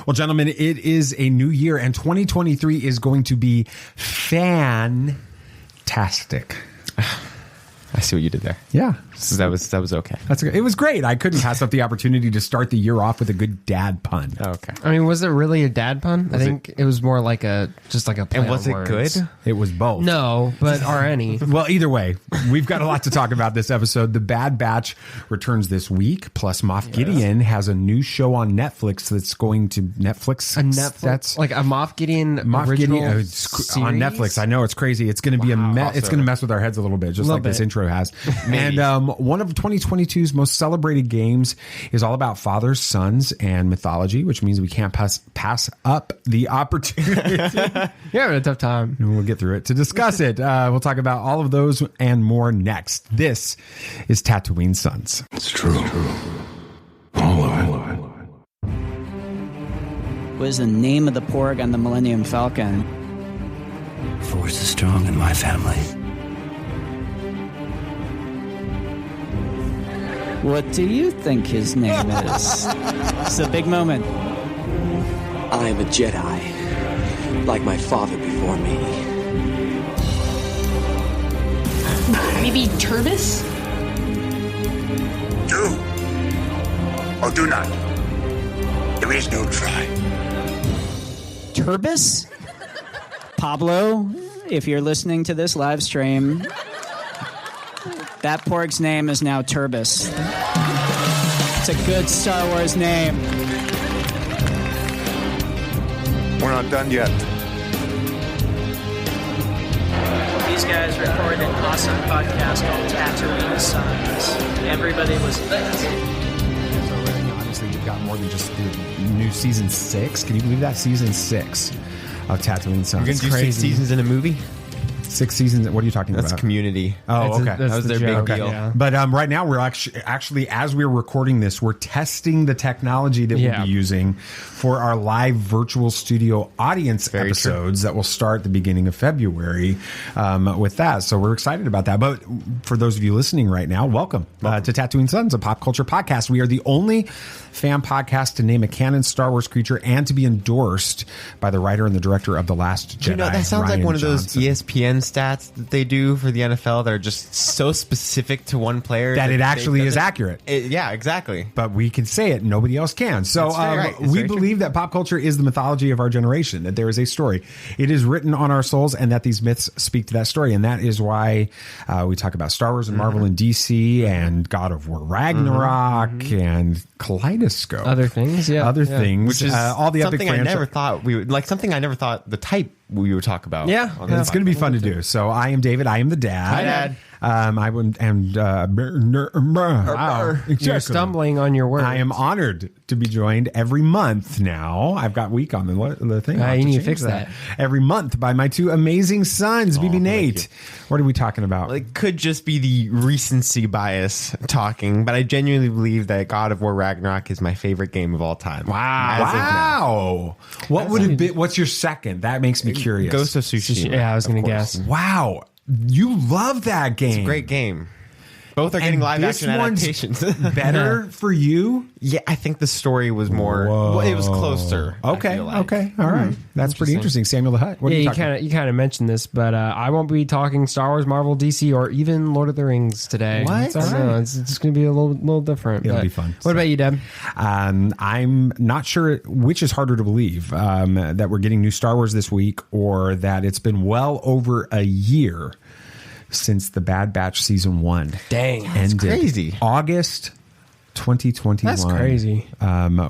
Well, gentlemen, it is a new year, and 2023 is going to be fantastic. I see what you did there. Yeah. So that was okay. That's okay. It was great. I couldn't pass up the opportunity to start the year off with a good dad pun. Oh, okay. I mean, was it really a dad pun? I think it was more like just like a play And was on it words. good? It was both. No, but are any? Well, either way, we've got a lot to talk about this episode. The Bad Batch returns this week. Plus, Moff Gideon has a new show on Netflix that's going to Netflix. A Netflix, That's like a Moff Gideon Moff original Gideon series? on Netflix. I know it's crazy. It's going to be it's going to mess with our heads a little bit, just like this intro has. And one of 2022's most celebrated games is all about fathers, sons, and mythology, which means we can't pass up the opportunity. You're having a tough time. And we'll get through it to discuss it. We'll talk about all of those and more next. This is Tatooine Sons. It's true. All of it. What is the name of the porg on the Millennium Falcon? Force is strong in my family. What do you think his name is? It's a big moment. I am a Jedi, like my father before me. Maybe Turbis? Do or do not. There is no try. Turbis? Pablo, if you're listening to this live stream, that porg's name is now Turbis. It's a good Star Wars name. We're not done yet. These guys recorded an awesome podcast called Tatooine Sons. Everybody was Honestly, we've got more than just the new season 6. Can you believe that? Season 6 of Tatooine Sons. You're going to do 6 seasons in a movie? 6 seasons. What are you talking about? That's Community. Oh, okay. That was their big deal. Yeah. But right now, we're actually, as we're recording this, we're testing the technology that we'll be using for our live virtual studio audience episodes that will start the beginning of February with that. So we're excited about that. But for those of you listening right now, welcome. To Tatooine Sons, a pop culture podcast. We are the only fan podcast to name a canon Star Wars creature and to be endorsed by the writer and the director of The Last Jedi. You know, that sounds Ryan like one of those Johnson. ESPN stats that they do for the NFL that are just so specific to one player That it actually is accurate. Yeah, exactly. But we can say it, nobody else can. So That's we believe that pop culture is the mythology of our generation, that there is a story. It is written on our souls, and that these myths speak to that story. And that is why we talk about Star Wars and Marvel and DC and God of War Ragnarok and Kaleidescope. Other things, things. Which is all the epic something I never thought we would, like something I never thought the type we would talk about. Yeah. It's going to be fun to do. So I am David. I am the dad. Hi, Dad. Wow. You're stumbling on your words. I am honored to be joined every month now. I've got week on the thing. You need to fix change that. Every month by my two amazing sons, BB Nate. What are we talking about? It could just be the recency bias talking, but I genuinely believe that God of War Ragnarok is my favorite game of all time. Wow. What would it be? What's your second? That makes me curious. Ghost of Tsushima. Yeah, I was going to guess. Wow. You love that game. It's a great game. Both are getting live action adaptations. Better for you? Yeah, I think the story was more. Well, it was closer. Okay. Okay. All right. That's pretty interesting. Samuel the Hutt. What are you talking about? You kind of mentioned this, but I won't be talking Star Wars, Marvel, DC, or even Lord of the Rings today. What? It's all right. It's just going to be a little different. It'll be fun. What about you, Deb? I'm not sure which is harder to believe, that we're getting new Star Wars this week or that it's been well over a year since the Bad Batch season 1 ended. Crazy. August 2021. That's crazy.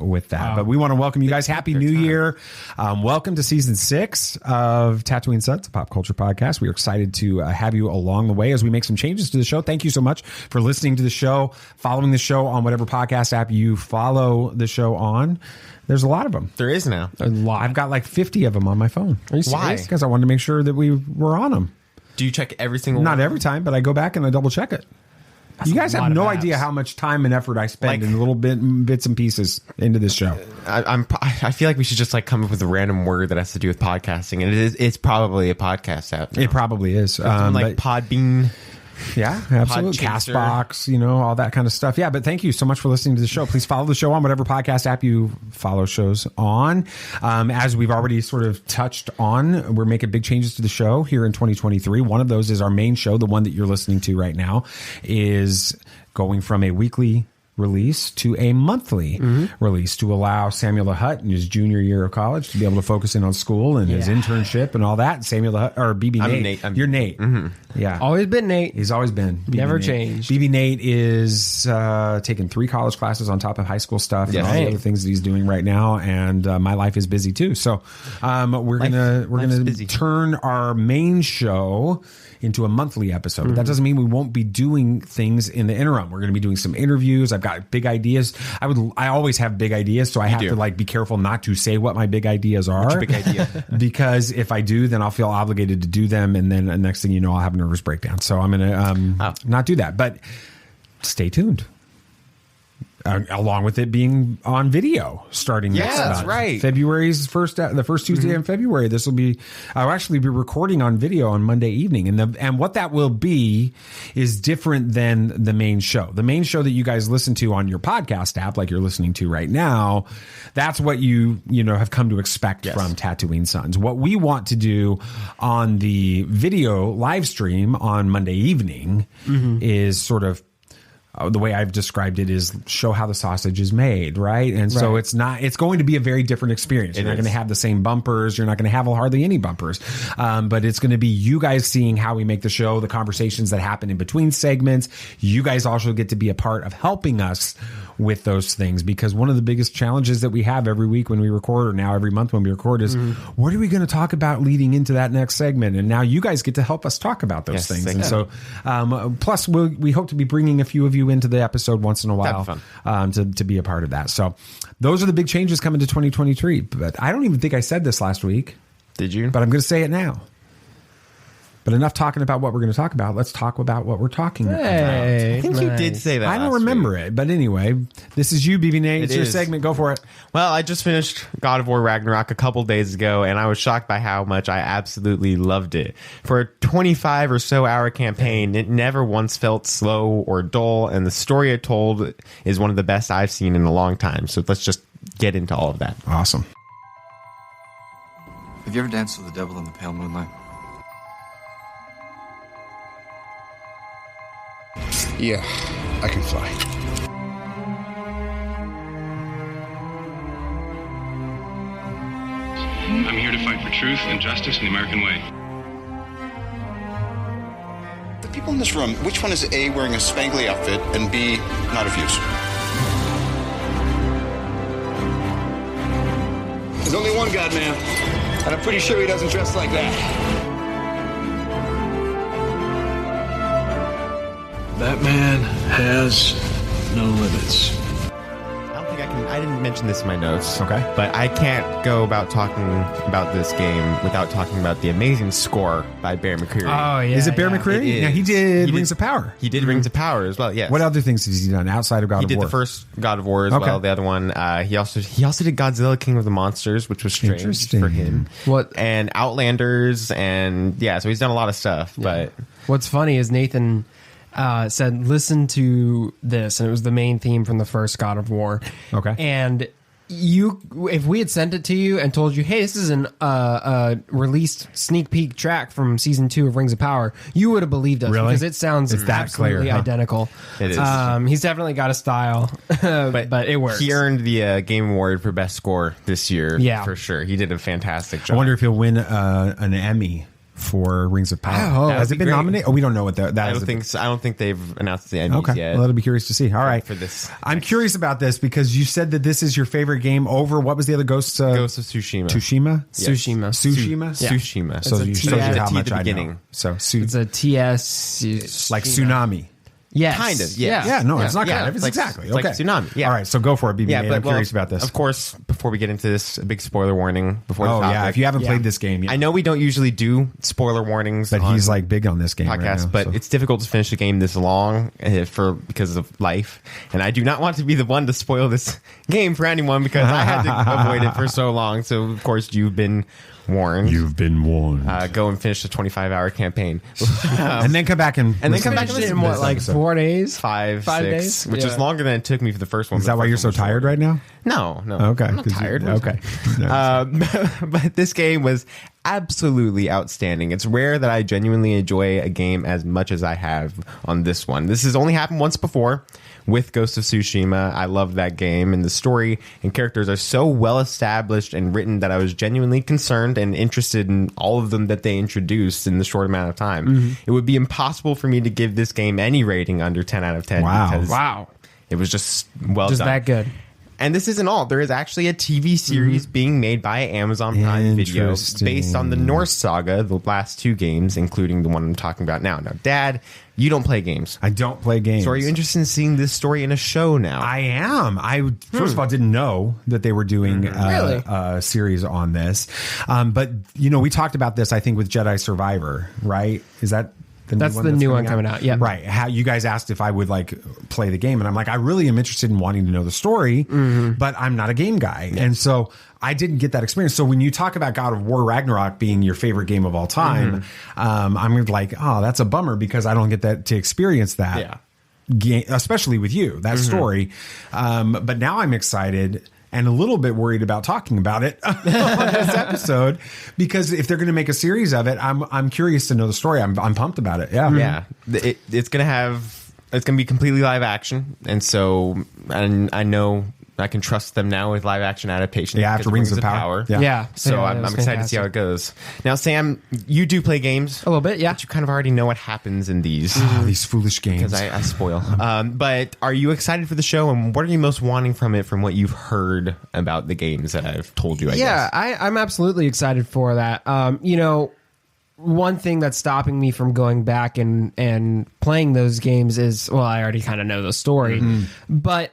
With that. But we want to welcome you guys. Happy New Year. Welcome to season 6 of Tatooine Sons, a pop culture podcast. We are excited to have you along the way as we make some changes to the show. Thank you so much for listening to the show, following the show on whatever podcast app you follow the show on. There's a lot of them. There is now. A lot. I've got like 50 of them on my phone. Are you serious? Why? Because I wanted to make sure that we were on them. Do you check every single Not one? every time, but I go back and I double check it. You guys have no idea how much time and effort I spend in little bits and pieces into this show. I feel like we should just like come up with a random word that has to do with podcasting, and it's probably a podcast app now. It probably is. Like Podbean. Yeah, absolutely. Castbox, all that kind of stuff. Yeah, but thank you so much for listening to the show. Please follow the show on whatever podcast app you follow shows on. As we've already sort of touched on, we're making big changes to the show here in 2023. One of those is our main show, the one that you're listening to right now, is going from a weekly release to a monthly release to allow Samuel the Hutt in his junior year of college to be able to focus in on school and his internship and all that. Samuel the Hutt, or BB Nate. You're Nate. Yeah. Always been Nate. He's always been. BB Never Nate. changed. BB Nate is taking 3 college classes on top of high school stuff and all the other things that he's doing right now. And my life is busy too. So we're gonna turn our main show into a monthly episode. But that doesn't mean we won't be doing things in the interim. We're going to be doing some interviews. I've got big ideas. I always have big ideas, so I have to be careful not to say what my big ideas are. What's your big idea? Because if I do, then I'll feel obligated to do them, and then the next thing you know, I'll have a nervous breakdown. So I'm going to not do that. But stay tuned. Along with it being on video starting next month. That's right. February's the first Tuesday in February. This will be, I'll actually be recording on video on Monday evening. And what that will be is different than the main show. The main show that you guys listen to on your podcast app, like you're listening to right now, that's what you have come to expect from Tatooine Sons. What we want to do on the video live stream on Monday evening is sort of, the way I've described it is show how the sausage is made, right? And so it's going to be a very different experience. You're not going to have the same bumpers. You're not going to have hardly any bumpers. But it's going to be you guys seeing how we make the show, the conversations that happen in between segments. You guys also get to be a part of helping us with those things, because one of the biggest challenges that we have every week when we record, or now every month when we record, is what are we going to talk about leading into that next segment? And now you guys get to help us talk about those things. And so plus we hope to be bringing a few of you into the episode once in a while to be a part of that. So those are the big changes coming to 2023. But I don't even think I said this last week. Did you? But I'm going to say it now. But enough talking about what we're going to talk about. Let's talk about what we're talking about. I think you did say that. I don't remember it. But anyway, this is you, BB Nate. It's your segment. Go for it. Well, I just finished God of War Ragnarok a couple days ago, and I was shocked by how much I absolutely loved it. For a 25 or so hour campaign, it never once felt slow or dull, and the story it told is one of the best I've seen in a long time. So let's just get into all of that. Awesome. Have you ever danced with the devil in the pale moonlight? Yeah, I can fly. I'm here to fight for truth and justice in the American way. The people in this room, which one is A, wearing a spangly outfit, and B, not of use? There's only one God, man, and I'm pretty sure he doesn't dress like that. That man has no limits. I didn't mention this in my notes. Okay. But I can't go about talking about this game without talking about the amazing score by Bear McCreary. Oh, yeah. Is it Bear McCreary? Yeah, he did Rings of Power. He did Rings of Power as well, yes. What other things has he done outside of God of War? He did the first God of War as well. The other one, he also did Godzilla King of the Monsters, which was strange for him. And Outlanders, and so he's done a lot of stuff. But what's funny is Nathan said, listen to this, and it was the main theme from the first God of War. Okay. And if we had sent it to you and told you, hey, this is an released sneak peek track from season 2 of Rings of Power, you would have believed us. Really? Because it sounds absolutely identical. It is. He's definitely got a style, but it works. He earned the Game Award for Best Score this year, for sure. He did a fantastic job. I wonder if he'll win an Emmy for Rings of Power. Has it been nominated? Oh, we don't know what that is. I don't think so. I don't think they've announced the Emmys yet. Well, that'll be curious to see. All right. For this. I'm curious about this because you said that this is your favorite game over, what was the other Ghost? Ghost of Tsushima. Tsushima? Yes. Tsushima. Tsushima. So you shows you how much I know. So it's a TS. Like tsunami. Yes. Kind of. Yeah, no, it's not kind of. It's like, exactly. It's Okay. like tsunami. Yeah. All right, so go for it, BB-8. I'm curious about this. Of course, before we get into this, a big spoiler warning before the topic. Yeah, if you haven't played this game yet. I know we don't usually do spoiler warnings, but he's like big on this game podcast, right now, but it's difficult to finish a game this long because of life, and I do not want to be the one to spoil this game for anyone because I had to avoid it for so long. So, of course, you've been warned. You've been warned. Go and finish the 25-hour campaign, and then come back and listen in what, like 4 days, 5 days, which is longer than it took me for the first one. Is that why you're so tired right now? No. Okay, I'm not tired. Okay, but this game was absolutely outstanding. It's rare that I genuinely enjoy a game as much as I have on this one. This has only happened once before with Ghost of Tsushima. I love that game, and the story and characters are so well established and written that I was genuinely concerned and interested in all of them that they introduced in the short amount of time. It would be impossible for me to give this game any rating under 10 out of 10. Wow. It was just well just done. That good. And this isn't all. There is actually a TV series being made by Amazon Prime Video based on the Norse saga, the last 2 games, including the one I'm talking about now. Now, Dad, you don't play games. I don't play games. So are you interested in seeing this story in a show now? I am. I first of all didn't know that they were doing a series on this. But, we talked about this, I think, with Jedi Survivor, right? Is that... That's the new one coming out. Yeah. Right. How you guys asked if I would play the game, and I'm like, I really am interested in wanting to know the story, but I'm not a game guy. Yeah. And so I didn't get that experience. So when you talk about God of War Ragnarok being your favorite game of all time, I'm like, oh, that's a bummer because I don't get that to experience that. Yeah. Game, especially with you, that story. But now I'm excited and a little bit worried about talking about it on this episode because if they're going to make a series of it, I'm curious to know the story. I'm pumped about it. Yeah, yeah. It's going to be completely live action, and I know I can trust them now with live action adaptation. Yeah, after Rings of Power. Yeah. So I'm excited to see how it goes. Now, Sam, you do play games a little bit, yeah. But you kind of already know what happens in these these foolish games because I spoil. But are you excited for the show, and what are you most wanting from it from what you've heard about the games that I've told you? I guess. I'm absolutely excited for that. One thing that's stopping me from going back and playing those games is, well, I already kind of know the story, but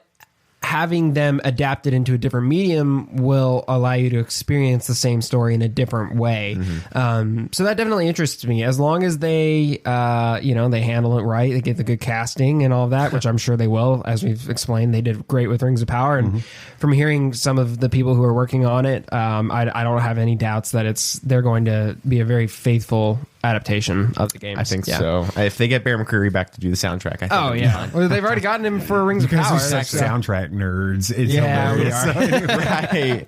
having them adapted into a different medium will allow you to experience the same story in a different way. So that definitely interests me, as long as they, they handle it right. They get the good casting and all of that, which I'm sure they will. As we've explained, they did great with Rings of Power. And from hearing some of the people who are working on it, I don't have any doubts that they're going to be a very faithful adaptation of the games. I think so. If they get Bear McCreary back to do the soundtrack, I think well, they've already gotten him for Rings of Power. Such soundtrack nerds. It's right.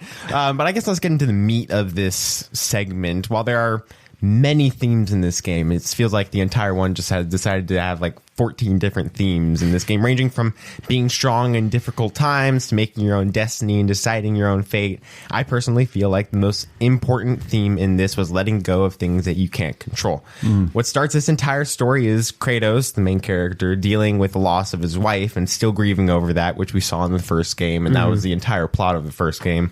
But I guess let's get into the meat of this segment. While there are many themes in this game, it feels like the entire one just has decided to have 14 different themes in this game, ranging from being strong in difficult times to making your own destiny and deciding your own fate. I personally feel like the most important theme in this was letting go of things that you can't control. What starts this entire story is Kratos, the main character, dealing with the loss of his wife and still grieving over that, which we saw in the first game, and that was the entire plot of the first game.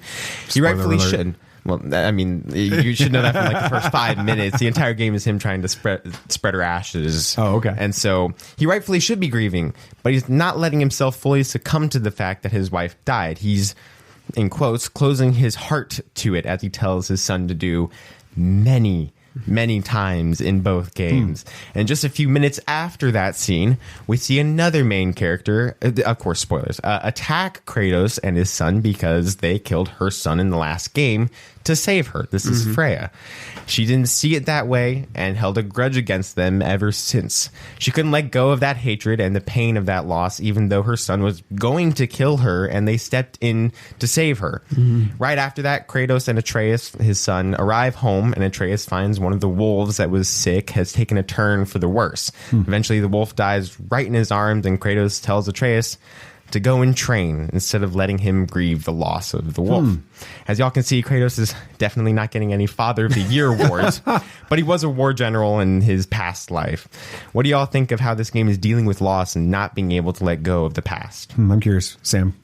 He rightfully should. Well, I mean, you should know that from the first 5 minutes. The entire game is him trying to spread her ashes. Oh, okay. And so he rightfully should be grieving, but he's not letting himself fully succumb to the fact that his wife died. He's, in quotes, closing his heart to it, as he tells his son to do many times in both games. And just a few minutes after that scene, we see another main character, of course, spoilers, attack Kratos and his son because they killed her son in the last game to save her. This is Freya. She didn't see it that way and held a grudge against them ever since. She couldn't let go of that hatred and the pain of that loss, even though her son was going to kill her and they stepped in to save her. Right after that, Kratos and Atreus, his son, arrive home, and Atreus finds one of the wolves that was sick has taken a turn for the worse. Eventually, the wolf dies right in his arms, and Kratos tells Atreus to go and train instead of letting him grieve the loss of the wolf. As y'all can see, Kratos is definitely not getting any Father of the Year awards, but he was a war general in his past life. What do y'all think of how this game is dealing with loss and not being able to let go of the past? I'm curious, Sam.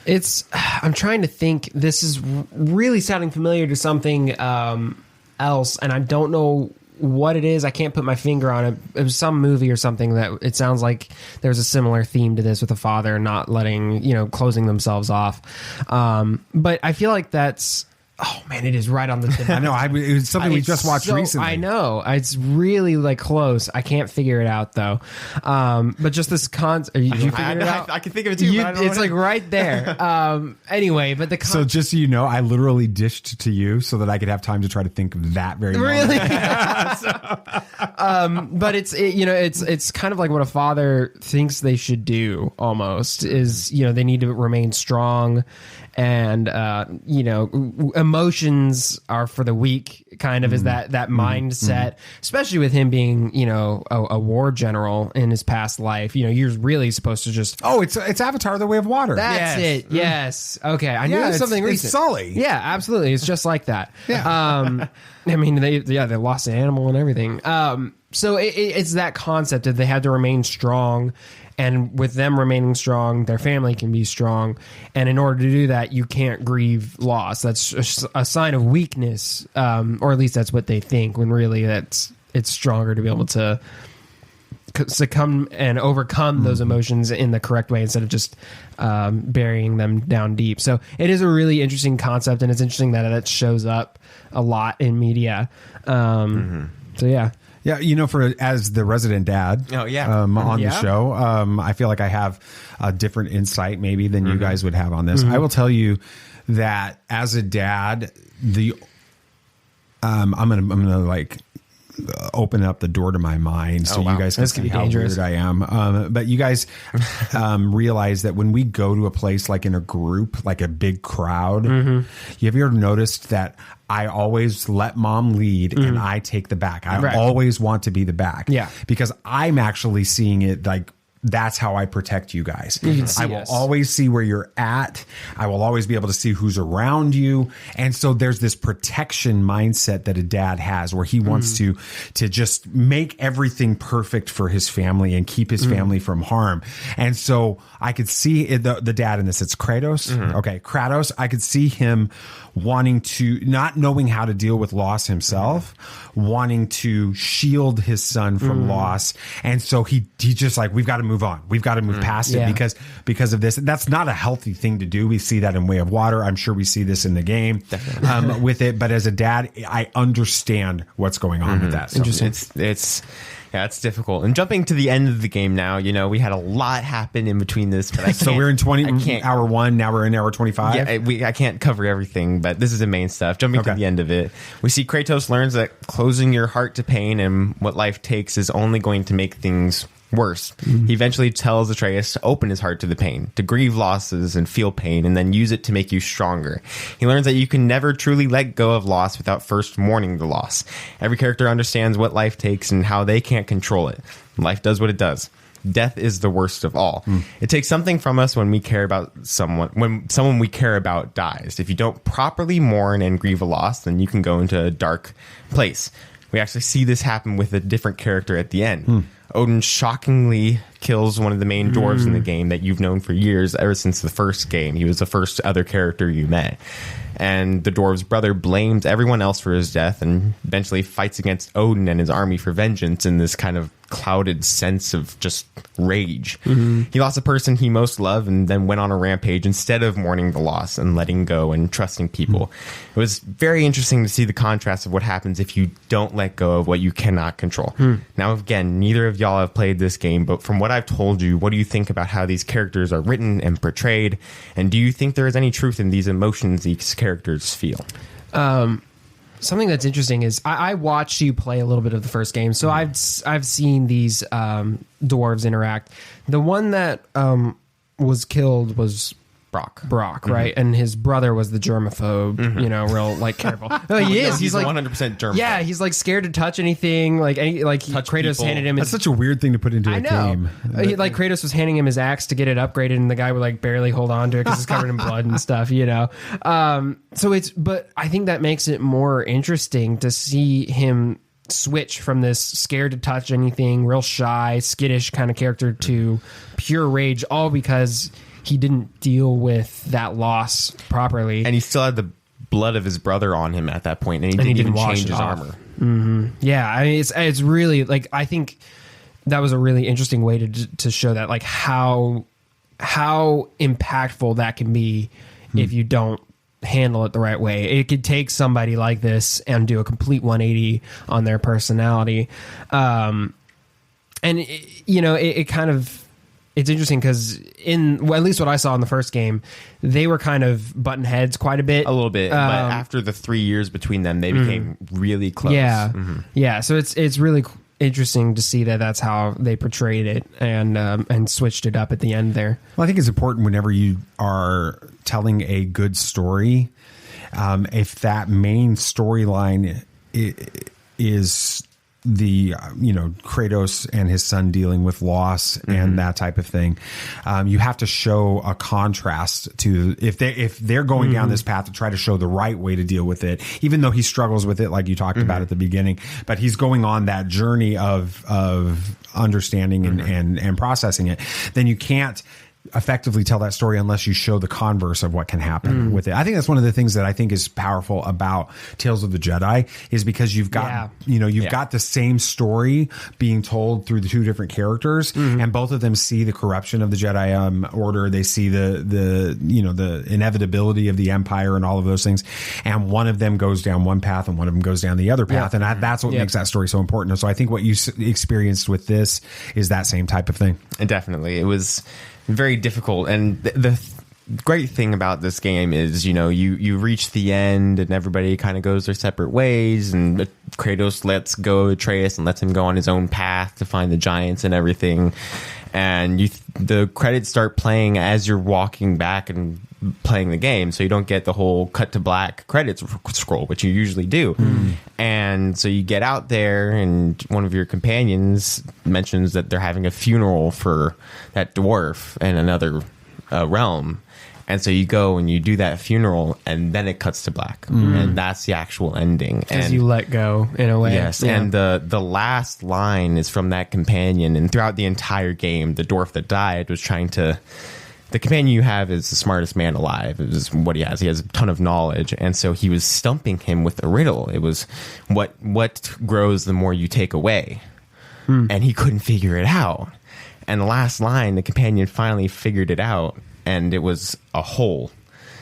I'm trying to think. This is really sounding familiar to something else, and I don't know what it is. I can't put my finger on it. It was some movie or something that it sounds like there's a similar theme to this with a father not letting, closing themselves off. But I feel like that's, oh man, it is right on the tip. I know. It was something we just watched recently. I know. It's really like close. I can't figure it out though. But just this concept. Did you figure it out? I can think of it too. But I don't it's like right there. Anyway, but the so just so you know, I literally dished to you so that I could have time to try to think of that very moment. Really. But it's kind of like what a father thinks they should do. Almost is they need to remain strong. And emotions are for the weak, kind of is that mindset, especially with him being a war general in his past life. You're really supposed to just it's Avatar: The Way of Water. That's it. Yes. Okay. I knew it was something recent. It's Sully. Yeah, absolutely. It's just like that. Yeah. I mean, they lost an animal and everything. So it's that concept that they had to remain strong. And with them remaining strong, their family can be strong. And in order to do that, you can't grieve loss. That's a sign of weakness, or at least that's what they think, when really it's stronger to be able to succumb and overcome those emotions in the correct way instead of just burying them down deep. So it is a really interesting concept, and it's interesting that it shows up a lot in media. So yeah. Yeah, as the resident dad on the show, I feel like I have a different insight maybe than you guys would have on this. I will tell you that as a dad, I'm gonna like open up the door to my mind so you guys can see how weird I am. But you guys realize that when we go to a place like in a group, like a big crowd, have you ever noticed that I always let mom lead and I take the back? I always want to be the back. Yeah. Because I'm actually seeing it like, that's how I protect you guys. I will always see where you're at. I will always be able to see who's around you. And so there's this protection mindset that a dad has where he wants to just make everything perfect for his family and keep his family from harm. And so I could see the dad in this. It's Kratos. Okay. Kratos. I could see him wanting to, not knowing how to deal with loss himself, wanting to shield his son from loss. And so he just like, we've got to move on. We've got to move past it because of this. That's not a healthy thing to do. We see that in Way of Water. I'm sure we see this in the game with it. But as a dad, I understand what's going on with that. So Interesting. It's difficult. And jumping to the end of the game now, we had a lot happen in between this. But so we're in hour 1. Now we're in hour 25. Yeah, I can't cover everything, but this is the main stuff. Jumping to the end of it, we see Kratos learns that closing your heart to pain and what life takes is only going to make things worse. He eventually tells Atreus to open his heart to the pain, to grieve losses and feel pain, and then use it to make you stronger. He learns that you can never truly let go of loss without first mourning the loss. Every character understands what life takes and how they can't control it. Life does what it does. Death is the worst of all. It takes something from us when we care about when someone we care about dies. If you don't properly mourn and grieve a loss, then you can go into a dark place. We actually see this happen with a different character at the end. Odin shockingly kills one of the main dwarves in the game that you've known for years, ever since the first game. He was the first other character you met. And the dwarf's brother blames everyone else for his death and eventually fights against Odin and his army for vengeance in this kind of clouded sense of just rage. He lost a person he most loved and then went on a rampage instead of mourning the loss and letting go and trusting people. It was very interesting to see the contrast of what happens if you don't let go of what you cannot control. Now, again, neither of y'all have played this game, but from what I've told you, what do you think about how these characters are written and portrayed? And do you think there is any truth in these emotions these characters feel? Something that's interesting is I watched you play a little bit of the first game, so I've seen these dwarves interact. The one that was killed was Brock, right? And his brother was the germaphobe, real like careful. No, he is. He's like 100% germaphobe. Yeah, he's like scared to touch anything. Kratos people. handed him. That's such a weird thing to put into a game. Kratos was handing him his axe to get it upgraded, and the guy would like barely hold on to it because it's covered in blood and stuff. But I think that makes it more interesting to see him switch from this scared to touch anything, real shy, skittish kind of character to pure rage, all because he didn't deal with that loss properly. And he still had the blood of his brother on him at that point, and he didn't even change his armor. Yeah, I mean, it's really like, I think that was a really interesting way to show that, like, how impactful that can be if you don't handle it the right way. It could take somebody like this and do a complete 180 on their personality. And it kind of, it's interesting because at least what I saw in the first game, they were kind of button heads quite a bit. A little bit, but after the 3 years between them, they became really close. Yeah, yeah. So it's really interesting to see that that's how they portrayed it and switched it up at the end there. Well, I think it's important whenever you are telling a good story, if that main storyline is the Kratos and his son dealing with loss and that type of thing, you have to show a contrast to if they're going down this path to try to show the right way to deal with it, even though he struggles with it like you talked about at the beginning, but he's going on that journey of understanding and processing it. Then you can't effectively tell that story unless you show the converse of what can happen with it. I think that's one of the things that I think is powerful about Tales of the Jedi, is because you've got got the same story being told through the two different characters, and both of them see the corruption of the Jedi Order. They see the inevitability of the Empire and all of those things, and one of them goes down one path and one of them goes down the other path, and that's what makes that story so important. So I think what you experienced with this is that same type of thing. And definitely, it was very difficult, and the great thing about this game is you reach the end and everybody kind of goes their separate ways, and Kratos lets go of Atreus and lets him go on his own path to find the giants and everything, and the credits start playing as you're walking back and playing the game, so you don't get the whole cut to black credits scroll, which you usually do. And so you get out there and one of your companions mentions that they're having a funeral for that dwarf in another realm, and so you go and you do that funeral, and then it cuts to black, and that's the actual ending, because you let go in a way. Yes. And the last line is from that companion, and throughout the entire game, the dwarf that died was trying to... The companion you have is the smartest man alive. It is what he has. He has a ton of knowledge. And so he was stumping him with a riddle. It was what grows the more you take away. And he couldn't figure it out. And the last line, the companion finally figured it out. And it was a hole.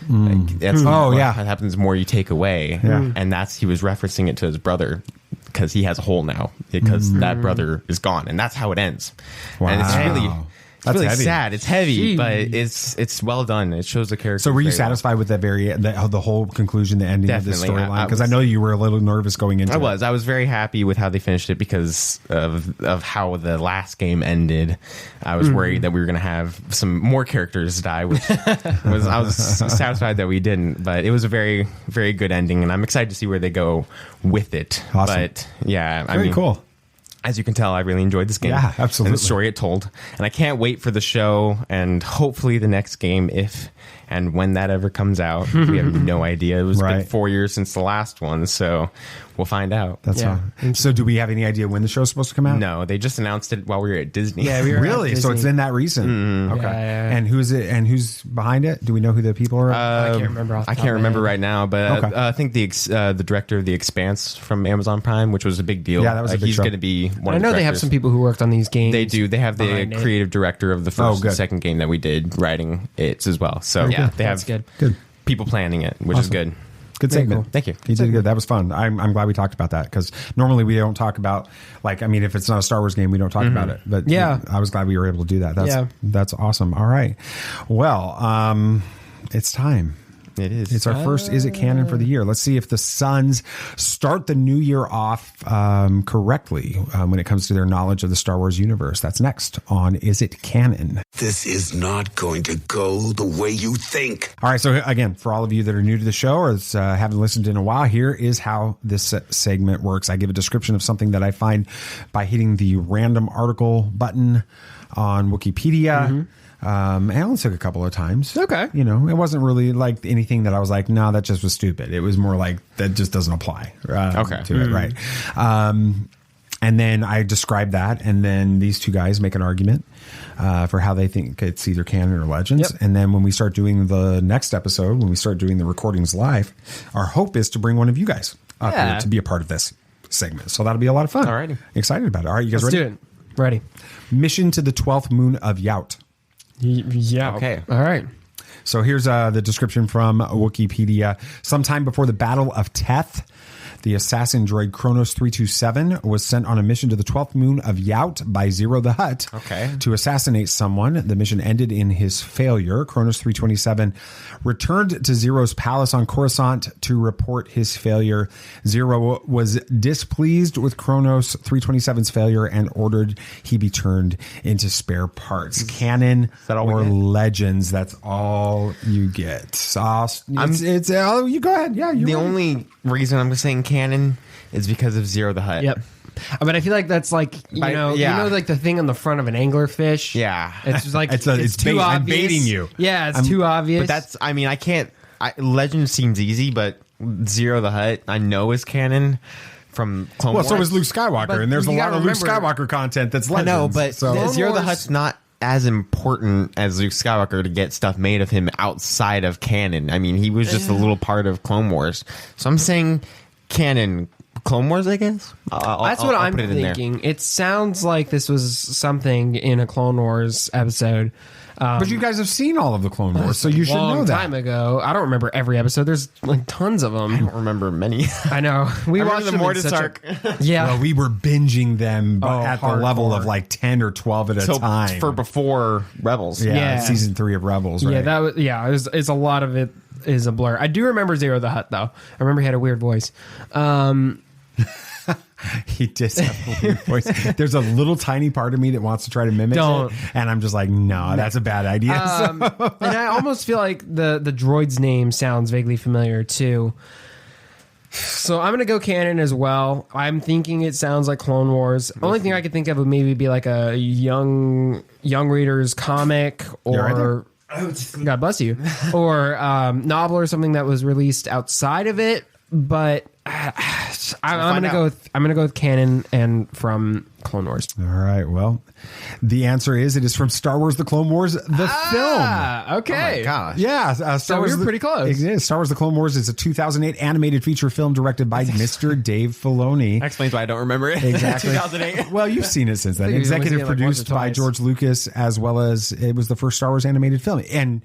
That's what happens the more you take away. And he was referencing it to his brother, because he has a hole now, because that brother is gone. And that's how it ends. Wow. And it's really... It's really heavy. Sad. It's heavy, but it's well done. It shows the character. So were you satisfied with that the whole conclusion, the ending of this storyline? Because I know you were a little nervous going into it. I was very happy with how they finished it because of how the last game ended. I was worried that we were going to have some more characters die, which I was satisfied that we didn't. But it was a very, very good ending, and I'm excited to see where they go with it. Awesome. But yeah, very cool. As you can tell, I really enjoyed this game. Yeah, absolutely. And the story it told. And I can't wait for the show and hopefully the next game, if and when that ever comes out. We have no idea. It was been 4 years since the last one, so we'll find out. That's fine. So do we have any idea when the show's supposed to come out? No, they just announced it while we were at Disney. Yeah, we were really? So it's in that recent. Okay. Yeah. And who's it? And who's behind it? Do we know who the people are? I can't remember. I can't remember right now, but I think the director of The Expanse from Amazon Prime, which was a big deal. Yeah, that was a big he's show. going to be one. I know they have some people who worked on these games. They do. They have the creative director of the first and second game that we did writing it as well. So they have good people planning it, which is good. Good segment. Cool. Thank you. You did good. That was fun. I'm glad we talked about that, because normally we don't talk about, if it's not a Star Wars game, we don't talk about it. But I was glad we were able to do that. That's awesome. All right. Well, it's time. It is. It's our first Is It Canon for the year. Let's see if the Sons start the new year off correctly when it comes to their knowledge of the Star Wars universe. That's next on Is It Canon. This is not going to go the way you think. All right. So again, for all of you that are new to the show or haven't listened in a while, here is how this segment works. I give a description of something that I find by hitting the random article button on Wikipedia. And it only took a couple of times. Okay. It wasn't really like anything that I was like, no, that just was stupid. It was more like, that just doesn't apply to it, right? And then I describe that, and then these two guys make an argument for how they think it's either canon or legends. Yep. And then when we start doing the next episode, when we start doing the recordings live, our hope is to bring one of you guys up here to be a part of this. segment. So that'll be a lot of fun. Alrighty. Excited about it. All right, you guys Let's ready? do it. Ready. Mission to the 12th moon of Yaut. Yeah. Okay. All right. So here's the description from Wikipedia. Sometime before the Battle of Teth, the assassin droid Kronos 327 was sent on a mission to the 12th moon of Yaut by Zero the Hutt to assassinate someone. The mission ended in his failure. Kronos 327 returned to Zero's palace on Coruscant to report his failure. Zero was displeased with Kronos 327's failure and ordered he be turned into spare parts. Canon or legends, that's all you get. You go ahead. Yeah, the only reason I'm saying canon is because of Zero the Hutt. Yep. But I feel like that's like you know like the thing on the front of an anglerfish. Yeah, it's just like it's obvious. too obvious. I'm baiting you. Yeah, it's too obvious. But that's I can't. Legend seems easy, but Zero the Hutt I know is canon from Clone Wars. So is Luke Skywalker, and there's a lot of Luke Skywalker content that's legends. I know, but Zero the Hutt's not as important as Luke Skywalker to get stuff made of him outside of canon. I mean, he was just a little part of Clone Wars. So I'm saying canon Clone Wars, I guess. That's what I'm thinking. It sounds like this was something in a Clone Wars episode. But you guys have seen all of the Clone Wars, so you should know that. A long time ago. I don't remember every episode. There's like tons of them. I don't remember many. I know. We watched the Mortis arc. Yeah. Well, we were binging them at the level of like 10 or 12 at a time. For before Rebels. Yeah, season 3 of Rebels, right? Yeah, it's a lot of it is a blur. I do remember Zero the Hutt, though. I remember he had a weird voice. He did have a weird voice. There's a little tiny part of me that wants to try to mimic it, and I'm just like, no, that's a bad idea. And I almost feel like the droid's name sounds vaguely familiar too. So I'm gonna go canon as well. I'm thinking it sounds like Clone Wars. Only thing I could think of would maybe be like a young reader's comic or God bless you, or novel or something that was released outside of it. But I'm gonna go with canon and from Clone Wars. All right. Well, the answer is it is from Star Wars: The Clone Wars, the film. Okay. Oh my gosh. Yeah. Star Wars. We're pretty close. It is. Star Wars: The Clone Wars is a 2008 animated feature film directed by Mr. Dave Filoni. That explains why I don't remember it. Exactly. 2008. Well, you've seen it since then. Executive produced by George Lucas, as well as it was the first Star Wars animated film. And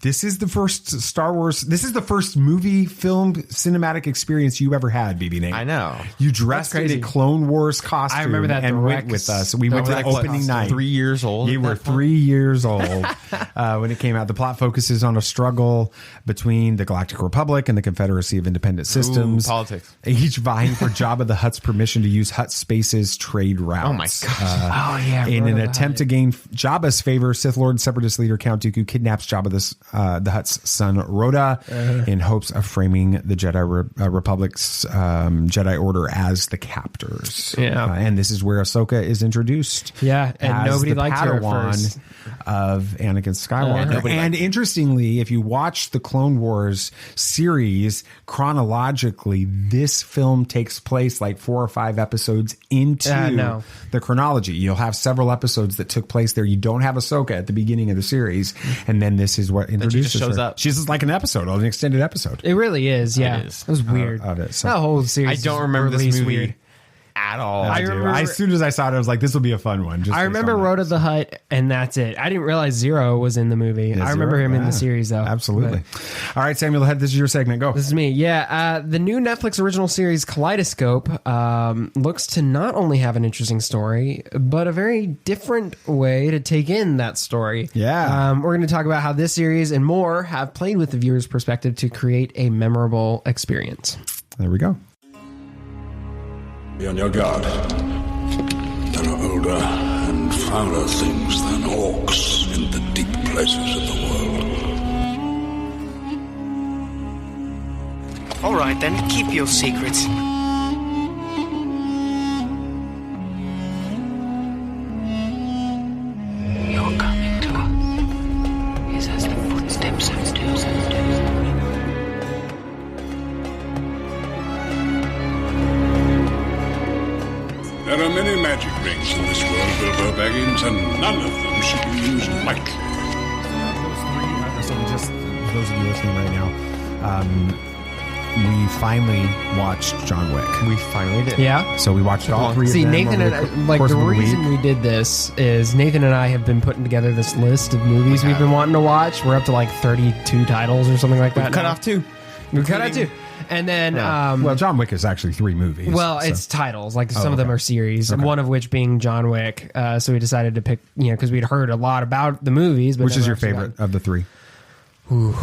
this is the first Star Wars. This is the first movie, film, cinematic experience you ever had, BB Nate. I know. You dressed in a Clone Wars costume. I remember that and went with us. We went to the opening night. 3 years old. You were 3 years old when it came out. The plot focuses on a struggle between the Galactic Republic and the Confederacy of Independent Systems. Ooh, politics. Each vying for Jabba the Hutt's permission to use Hutt Space's trade routes. Oh my gosh. In an attempt to gain Jabba's favor, Sith Lord Separatist leader Count Dooku kidnaps Jabba the Hutt's son Rhoda in hopes of framing the Jedi Republic's Jedi Order as the captors. Yeah. And this is where Ahsoka is introduced. Yeah, and nobody liked her at first. Of Anakin Skywalker. And interestingly, if you watch the Clone Wars series chronologically, this film takes place like 4 or 5 episodes into the chronology. You'll have several episodes that took place there. You don't have Ahsoka at the beginning of the series, and then this is what introduces her. Shows up. She's just like an episode, an extended episode. It really is. Yeah, it is. It was weird. That whole series. I don't remember this movie weird at all. I remember, as soon as I saw it, I was like, "This will be a fun one." I remember Rhoda the Hutt, and that's it. I didn't realize Zero was in the movie. I remember him in the series, though. Absolutely. All right, Samuel, this is your segment. Go. This is me. Yeah, the new Netflix original series Kaleidescope looks to not only have an interesting story, but a very different way to take in that story. Yeah. We're going to talk about how this series and more have played with the viewer's perspective to create a memorable experience. There we go. Be on your guard. There are older and fouler things than orcs in the deep places of the world. All right, then, keep your secrets. You're coming to is as the footsteps of doom. There are many magic rings in this world, Bilbo Baggins, and none of them should be used lightly. So just those of you listening right now, we finally watched John Wick. We finally did. Yeah. So we watched all three. See, of them Nathan over and like the reason we did this is Nathan and I have been putting together this list of movies we've been wanting to watch. We're up to like 32 titles or something like that. Cut off 2. We cut out 2. And then, well, John Wick is actually 3 movies. Well, it's titles. Like some of them are series, one of which being John Wick. So we decided to pick, because we'd heard a lot about the movies. But which is your favorite of the 3? Ooh.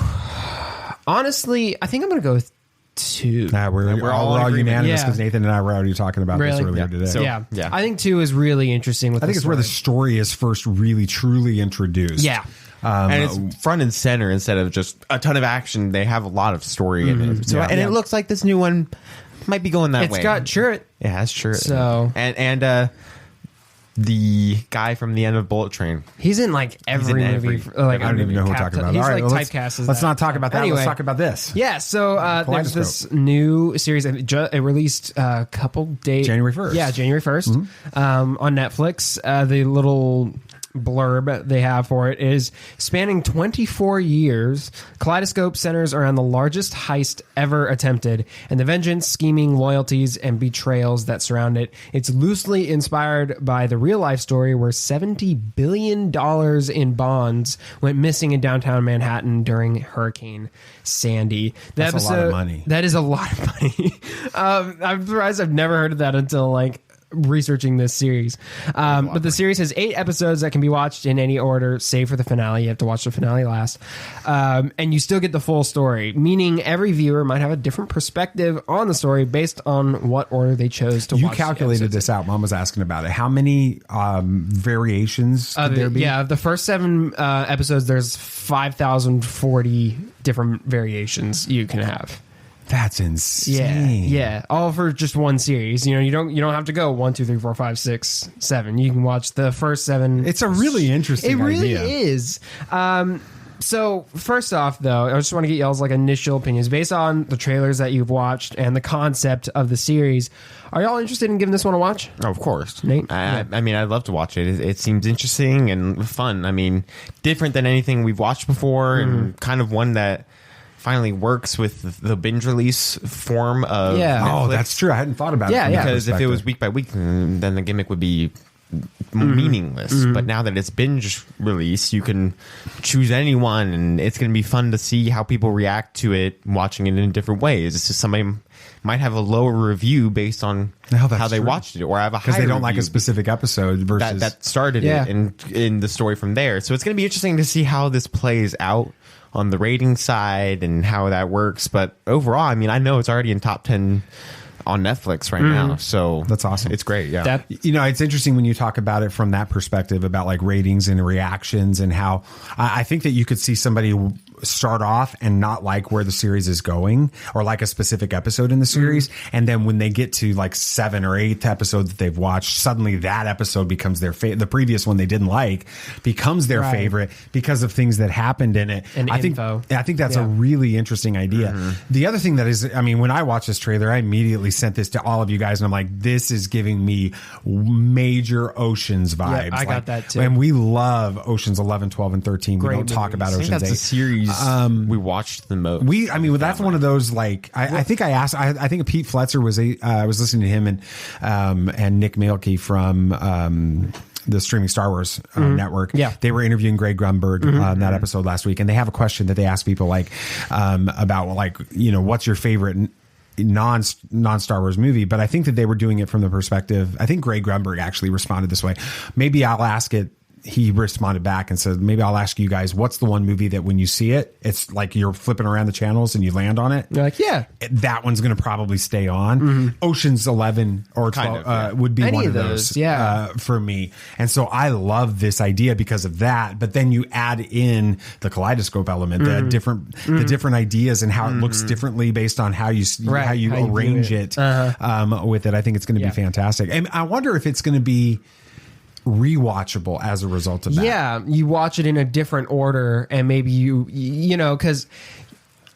Honestly, I think I'm going to go with 2. We're all unanimous because Nathan and I were already talking about this earlier today. So, yeah, I think 2 is really interesting. I think it's where the story is first really truly introduced. Yeah. And it's front and center instead of just a ton of action. They have a lot of story in it. So, and it looks like this new one might be going that way. It's got Chirrut. It has Chirrut. So and the guy from the end of Bullet Train. He's in like every movie. I don't even know who we're talking about. He's All right, like typecast as let's not talk about that. Anyway, let's talk about this. Yeah, so there's this new series. It released a couple days. January 1st. Yeah, January 1st on Netflix. The little blurb they have for it is spanning 24 years. Kaleidescope centers around the largest heist ever attempted and the vengeance, scheming, loyalties, and betrayals that surround it. It's loosely inspired by the real life story where $70 billion in bonds went missing in downtown Manhattan during Hurricane Sandy. That's a lot of money. That is a lot of money. I'm surprised I've never heard of that until like researching this series. But the series has 8 episodes that can be watched in any order, save for the finale. You have to watch the finale last. And you still get the full story, meaning every viewer might have a different perspective on the story based on what order they chose to watch. You calculated this out. Mom was asking about it. How many variations could there be? Yeah, the first 7 episodes, there's 5,040 different variations you can have. That's insane. Yeah. All for just one series. You don't have to go 1, 2, 3, 4, 5, 6, 7. You can watch the first 7. It's a really interesting idea. It really is. So first off, though, I just want to get y'all's like initial opinions based on the trailers that you've watched and the concept of the series. Are y'all interested in giving this one a watch? Oh, of course, Nate. I mean, I'd love to watch it. It seems interesting and fun. I mean, different than anything we've watched before, and kind of one that finally works with the binge release form of Netflix. Oh, that's true. I hadn't thought about it. Because if it was week by week, then the gimmick would be meaningless. But now that it's binge release, you can choose anyone, and it's going to be fun to see how people react to it, watching it in different ways. It's just somebody might have a lower review based on how they watched it, or have a higher because they don't review like a specific episode versus that started it in the story from there. So it's going to be interesting to see how this plays out on the rating side and how that works. But overall, I mean, I know it's already in top 10 on Netflix right now. So that's awesome. It's great. Yeah. It's interesting when you talk about it from that perspective about like ratings and reactions and how I think that you could see somebody start off and not like where the series is going or like a specific episode in the series. And then when they get to like 7th or 8th episode that they've watched, suddenly that episode becomes their favorite. The previous one they didn't like becomes their favorite because of things that happened in it. And I think that's a really interesting idea. The other thing that is, I mean, when I watched this trailer, I immediately sent this to all of you guys and I'm like, this is giving me major Oceans vibes. Yeah, I got that too. And we love Oceans 11, 12, and 13. We don't talk about Oceans 8. That's a series we watched the most. That's one of those like I think I asked. I think Pete Fletcher was I was listening to him and Nick Mielke from the streaming Star Wars network. Yeah, they were interviewing Greg Grunberg on that episode last week, and they have a question that they ask people like about like what's your favorite non Star Wars movie, but I think that they were doing it from the perspective. I think Greg Grunberg actually responded this way. Maybe I'll ask it. He responded back and said, maybe I'll ask you guys, what's the one movie that when you see it, it's like you're flipping around the channels and you land on it? You're like, yeah. That one's going to probably stay on. Ocean's 11 or 12 would be one of those for me. And so I love this idea because of that. But then you add in the kaleidescope element, the different ideas and how it looks differently based on how you arrange it with it. I think it's going to be fantastic. And I wonder if it's going to be rewatchable as a result of that. Yeah, you watch it in a different order, and maybe you know, because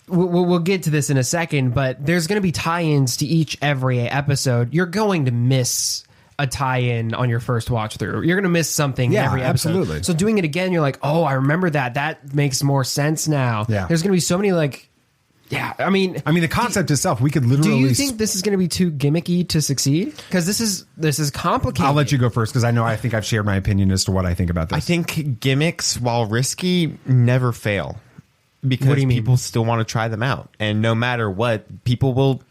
we'll get to this in a second, but there's going to be tie-ins to every episode. You're going to miss a tie-in on your first watch through. You're going to miss something every episode. Absolutely. So doing it again, you're like, oh, I remember that. That makes more sense now. Yeah. There's going to be so many like Yeah, I mean, the concept itself, we could literally. Do you think this is going to be too gimmicky to succeed? Because this is complicated. I'll let you go first because I think I've shared my opinion as to what I think about this. I think gimmicks, while risky, never fail because people still want to try them out, and no matter what, people will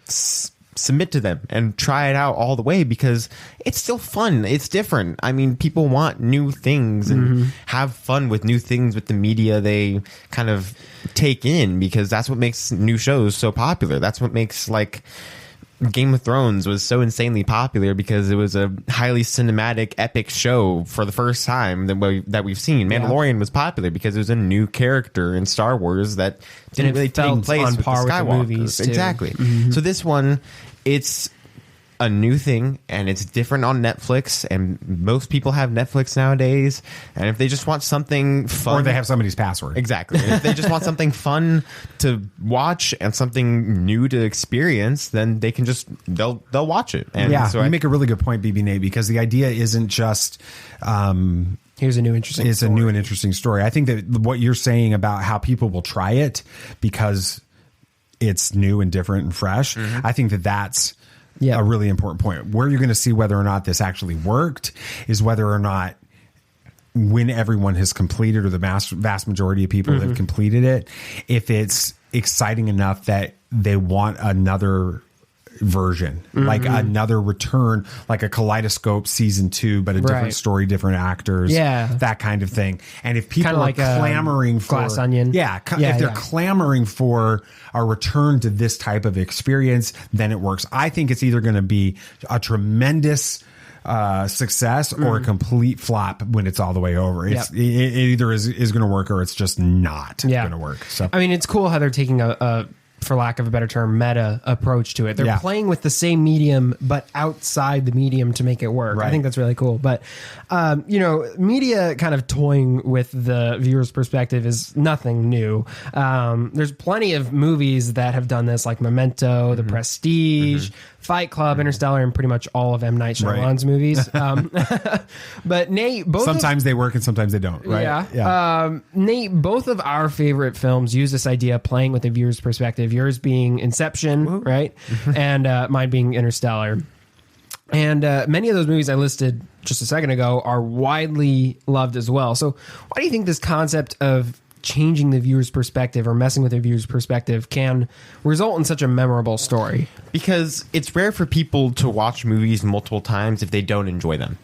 submit to them and try it out all the way because it's still fun. It's different. I mean, people want new things and have fun with new things with the media they kind of take in because that's what makes new shows so popular. That's what makes like Game of Thrones was so insanely popular because it was a highly cinematic, epic show for the first time that we've seen. Mandalorian was popular because it was a new character in Star Wars that didn't really take place on with par the with the Skywalkers. movies, too. Exactly. So this one, it's a new thing and it's different on Netflix, and most people have Netflix nowadays, and if they just want something fun, or they have somebody's password. Exactly. If they just want something fun to watch and something new to experience, then they can just they'll watch it. And so you make a really good point, BB Nate, because the idea isn't just here's a new interesting it's story. A new and interesting story. I think that what you're saying about how people will try it because it's new and different and fresh, I think that that's a really important point. Where you're going to see whether or not this actually worked is whether or not when everyone has completed, or the vast majority of people have completed it, if it's exciting enough that they want another version, like another return, like a Kaleidescope season 2, but a different story, different actors, that kind of thing. And if people are clamoring for Glass Onion, if they're clamoring for a return to this type of experience, then it works. I think it's either going to be a tremendous success or a complete flop when it's all the way over. It either is going to work or it's just not going to work. So I mean, it's cool how they're taking a for lack of a better term, meta approach to it. They're playing with the same medium, but outside the medium to make it work. I think that's really cool. But, media kind of toying with the viewer's perspective is nothing new. There's plenty of movies that have done this, like Memento, The Prestige, Fight Club, Interstellar, and pretty much all of M. Night Shyamalan's movies. But Nate, sometimes they work and sometimes they don't, right? Yeah. Nate, both of our favorite films use this idea of playing with the viewer's perspective. Yours being Inception, right? And mine being Interstellar. And many of those movies I listed just a second ago are widely loved as well. So why do you think this concept of changing the viewer's perspective or messing with the viewer's perspective can result in such a memorable story? Because it's rare for people to watch movies multiple times if they don't enjoy them.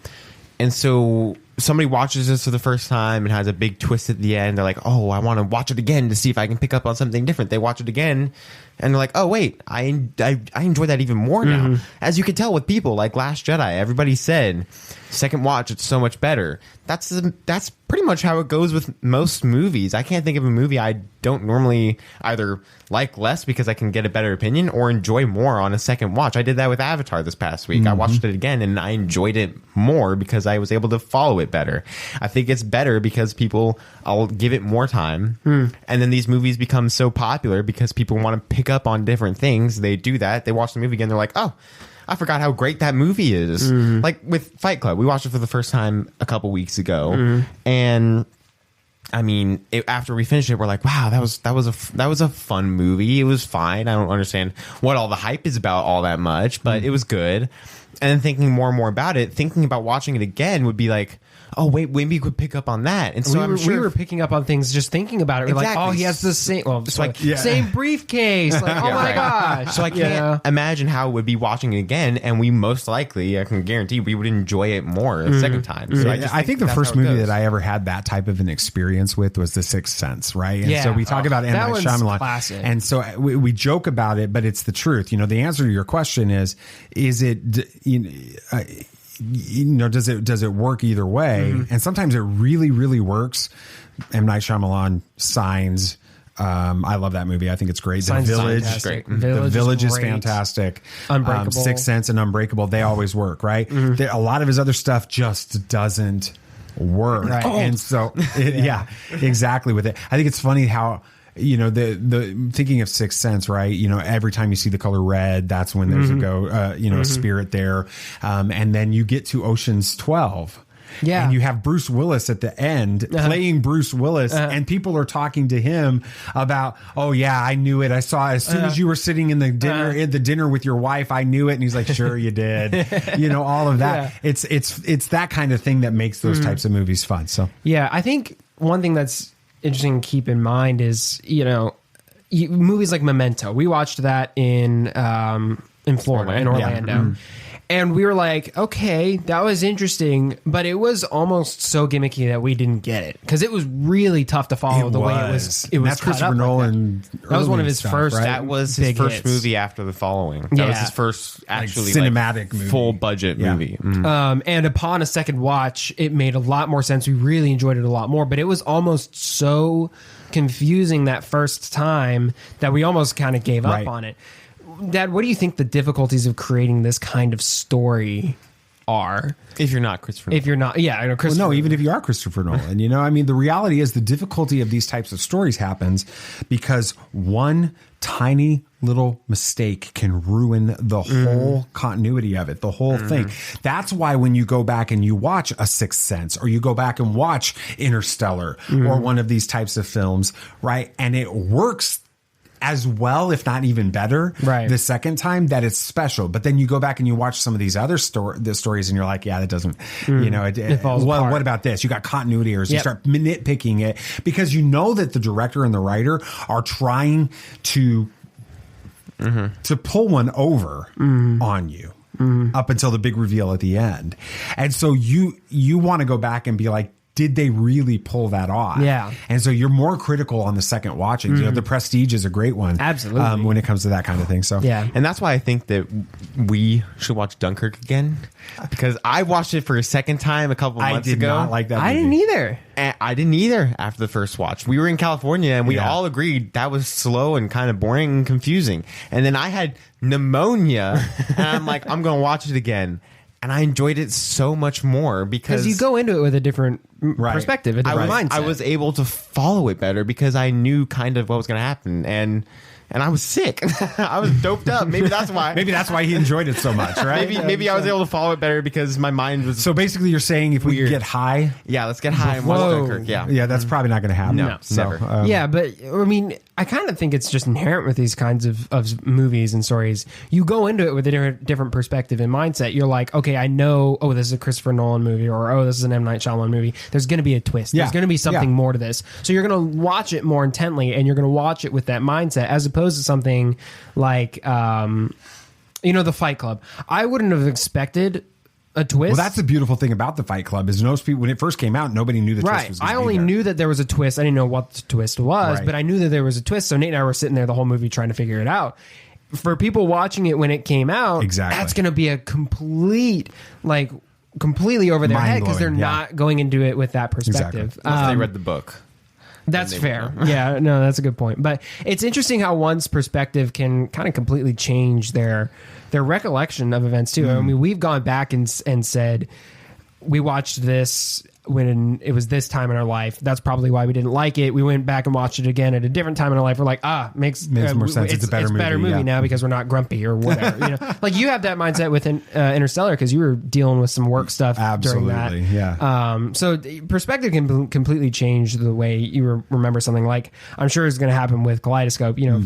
And so somebody watches this for the first time and has a big twist at the end. They're like, oh, I want to watch it again to see if I can pick up on something different. They watch it again and they're like, oh, wait, I enjoy that even more now. As you can tell with people like Last Jedi, everybody said, second watch, it's so much better. That's pretty much how it goes with most movies. I can't think of a movie I don't normally either like less because I can get a better opinion or enjoy more on a second watch. I did that with Avatar this past week. I watched it again and I enjoyed it more because I was able to follow it better. I think it's better because I'll give it more time. And then these movies become so popular because people want to pick up on different things. They do that. They watch the movie again. They're like, oh, I forgot how great that movie is. Like with Fight Club, we watched it for the first time a couple weeks ago, and I mean, after we finished it, we're like, wow, that was a fun movie. It was fine. I don't understand what all the hype is about all that much, but it was good. And then thinking more and more about it, thinking about watching it again would be like, oh, wait, maybe we could pick up on that. And so we were picking up on things just thinking about it. We're like, oh, he has the same, same briefcase. Like, oh my gosh. So I can't imagine how it would be watching it again. And we most likely, I can guarantee, we would enjoy it more the second time. So I think the first movie that I ever had that type of an experience with was The Sixth Sense, right? And so we talk about M. Night Shyamalan. Classic. And so we joke about it, but it's the truth. You know, the answer to your question is it, does it work either way? And sometimes it really, really works. M. Night Shyamalan, Signs. I love that movie. I think it's great. Signs The Village, great. The Village is fantastic. Unbreakable. Sixth Sense and Unbreakable, they always work, right? A lot of his other stuff just doesn't work. Right. And so, exactly with it. I think it's funny how, the thinking of Sixth Sense, right? Every time you see the color red, that's when there's a spirit there. And then you get to Ocean's 12. Yeah. And you have Bruce Willis at the end playing Bruce Willis, and people are talking to him about, oh yeah, I knew it. I saw it as soon as you were sitting in the dinner with your wife, I knew it. And he's like, sure you did. You know, all of that. Yeah. It's that kind of thing that makes those types of movies fun. So yeah, I think one thing that's interesting to keep in mind is, you know, movies like Memento. We watched that in Florida, in Orlando. Yeah. And we were like, okay, that was interesting, but it was almost so gimmicky that we didn't get it because it was really tough to follow way it was. It was that's Christopher Nolan. That was one of his first. Right? That was his first movie after The Following. That was his first actually cinematic movie, full budget movie. And upon a second watch, it made a lot more sense. We really enjoyed it a lot more, but it was almost so confusing that first time that we almost kind of gave up on it. Dad, what do you think the difficulties of creating this kind of story are? If you're not Christopher Nolan. If you're not, I know Christopher. Well, no, even if you are Christopher Nolan, you know, I mean, the reality is the difficulty of these types of stories happens because one tiny little mistake can ruin the whole continuity of it, the whole thing. That's why when you go back and you watch A Sixth Sense, or you go back and watch Interstellar, or one of these types of films, right, and it works as well, if not even better, the second time, that it's special. But then you go back and you watch some of these other stories and you're like, yeah, that doesn't, you know, it falls apart. What about this? You got continuity errors. You start nitpicking it because you know that the director and the writer are trying to pull one over on you up until the big reveal at the end. And so you want to go back and be like, did they really pull that off? Yeah. And so you're more critical on the second watching. You know, The Prestige is a great one. Absolutely. When it comes to that kind of thing. So yeah. And that's why I think that we should watch Dunkirk again, because I watched it for a second time a couple months ago. I did not like that movie. I didn't either. And I didn't either after the first watch. We were in California and we all agreed that was slow and kind of boring and confusing. And then I had pneumonia and I'm like, I'm going to watch it again. And I enjoyed it so much more because you go into it with a different perspective, a different mindset. I was able to follow it better because I knew kind of what was going to happen. And I was sick. I was doped up. Maybe that's why. Maybe that's why he enjoyed it so much, right? Maybe I was able to follow it better because my mind was. So basically, you're saying if we could get high, let's get high and watch Dunkirk. Yeah, that's probably not going to happen. No, never. Yeah, but I mean, I kind of think it's just inherent with these kinds of movies and stories. You go into it with a different perspective and mindset. You're like, okay, I know. Oh, this is a Christopher Nolan movie, or oh, this is an M. Night Shyamalan movie. There's going to be a twist. There's going to be something more to this. So you're going to watch it more intently, and you're going to watch it with that mindset, as opposed to something like, you know, The Fight Club. I wouldn't have expected a twist. Well, that's the beautiful thing about The Fight Club is most people, when it first came out, nobody knew the twist was going to be I only knew that there was a twist. I didn't know what the twist was, but I knew that there was a twist. So Nate and I were sitting there the whole movie trying to figure it out. For people watching it when it came out, that's going to be a completely over their head because they're not going into it with that perspective. Unless they read the book. That's fair. Yeah, no, that's a good point. But it's interesting how one's perspective can kind of completely change their recollection of events too. I mean, we've gone back and said we watched this when it was this time in our life. That's probably why we didn't like it. We went back and watched it again at a different time in our life. We're like, makes more sense. It's a better movie now because we're not grumpy or whatever. You know, like you have that mindset with Interstellar because you were dealing with some work stuff during that. Yeah. So perspective can completely change the way you remember something. Like I'm sure is going to happen with Kaleidescope. You know.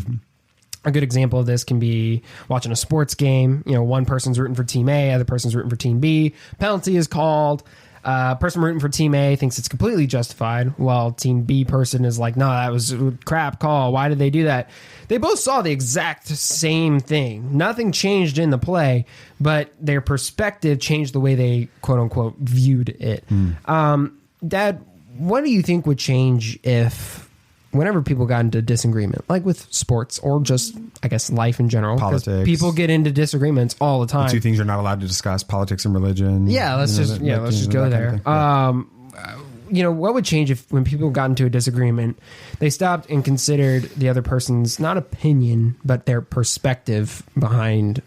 A good example of this can be watching a sports game. You know, one person's rooting for Team A, other person's rooting for Team B. Penalty is called. Person rooting for Team A thinks it's completely justified, while Team B person is like, no, that was a crap call. Why did they do that? They both saw the exact same thing. Nothing changed in the play, but their perspective changed the way they, quote unquote, viewed it. Dad, what do you think would change if whenever people got into disagreement, like with sports or just, I guess, life in general, politics, people get into disagreements all the time. The two things you're not allowed to discuss: politics and religion. Yeah, let's just go there. You know, what would change if when people got into a disagreement, they stopped and considered the other person's not opinion, but their perspective behind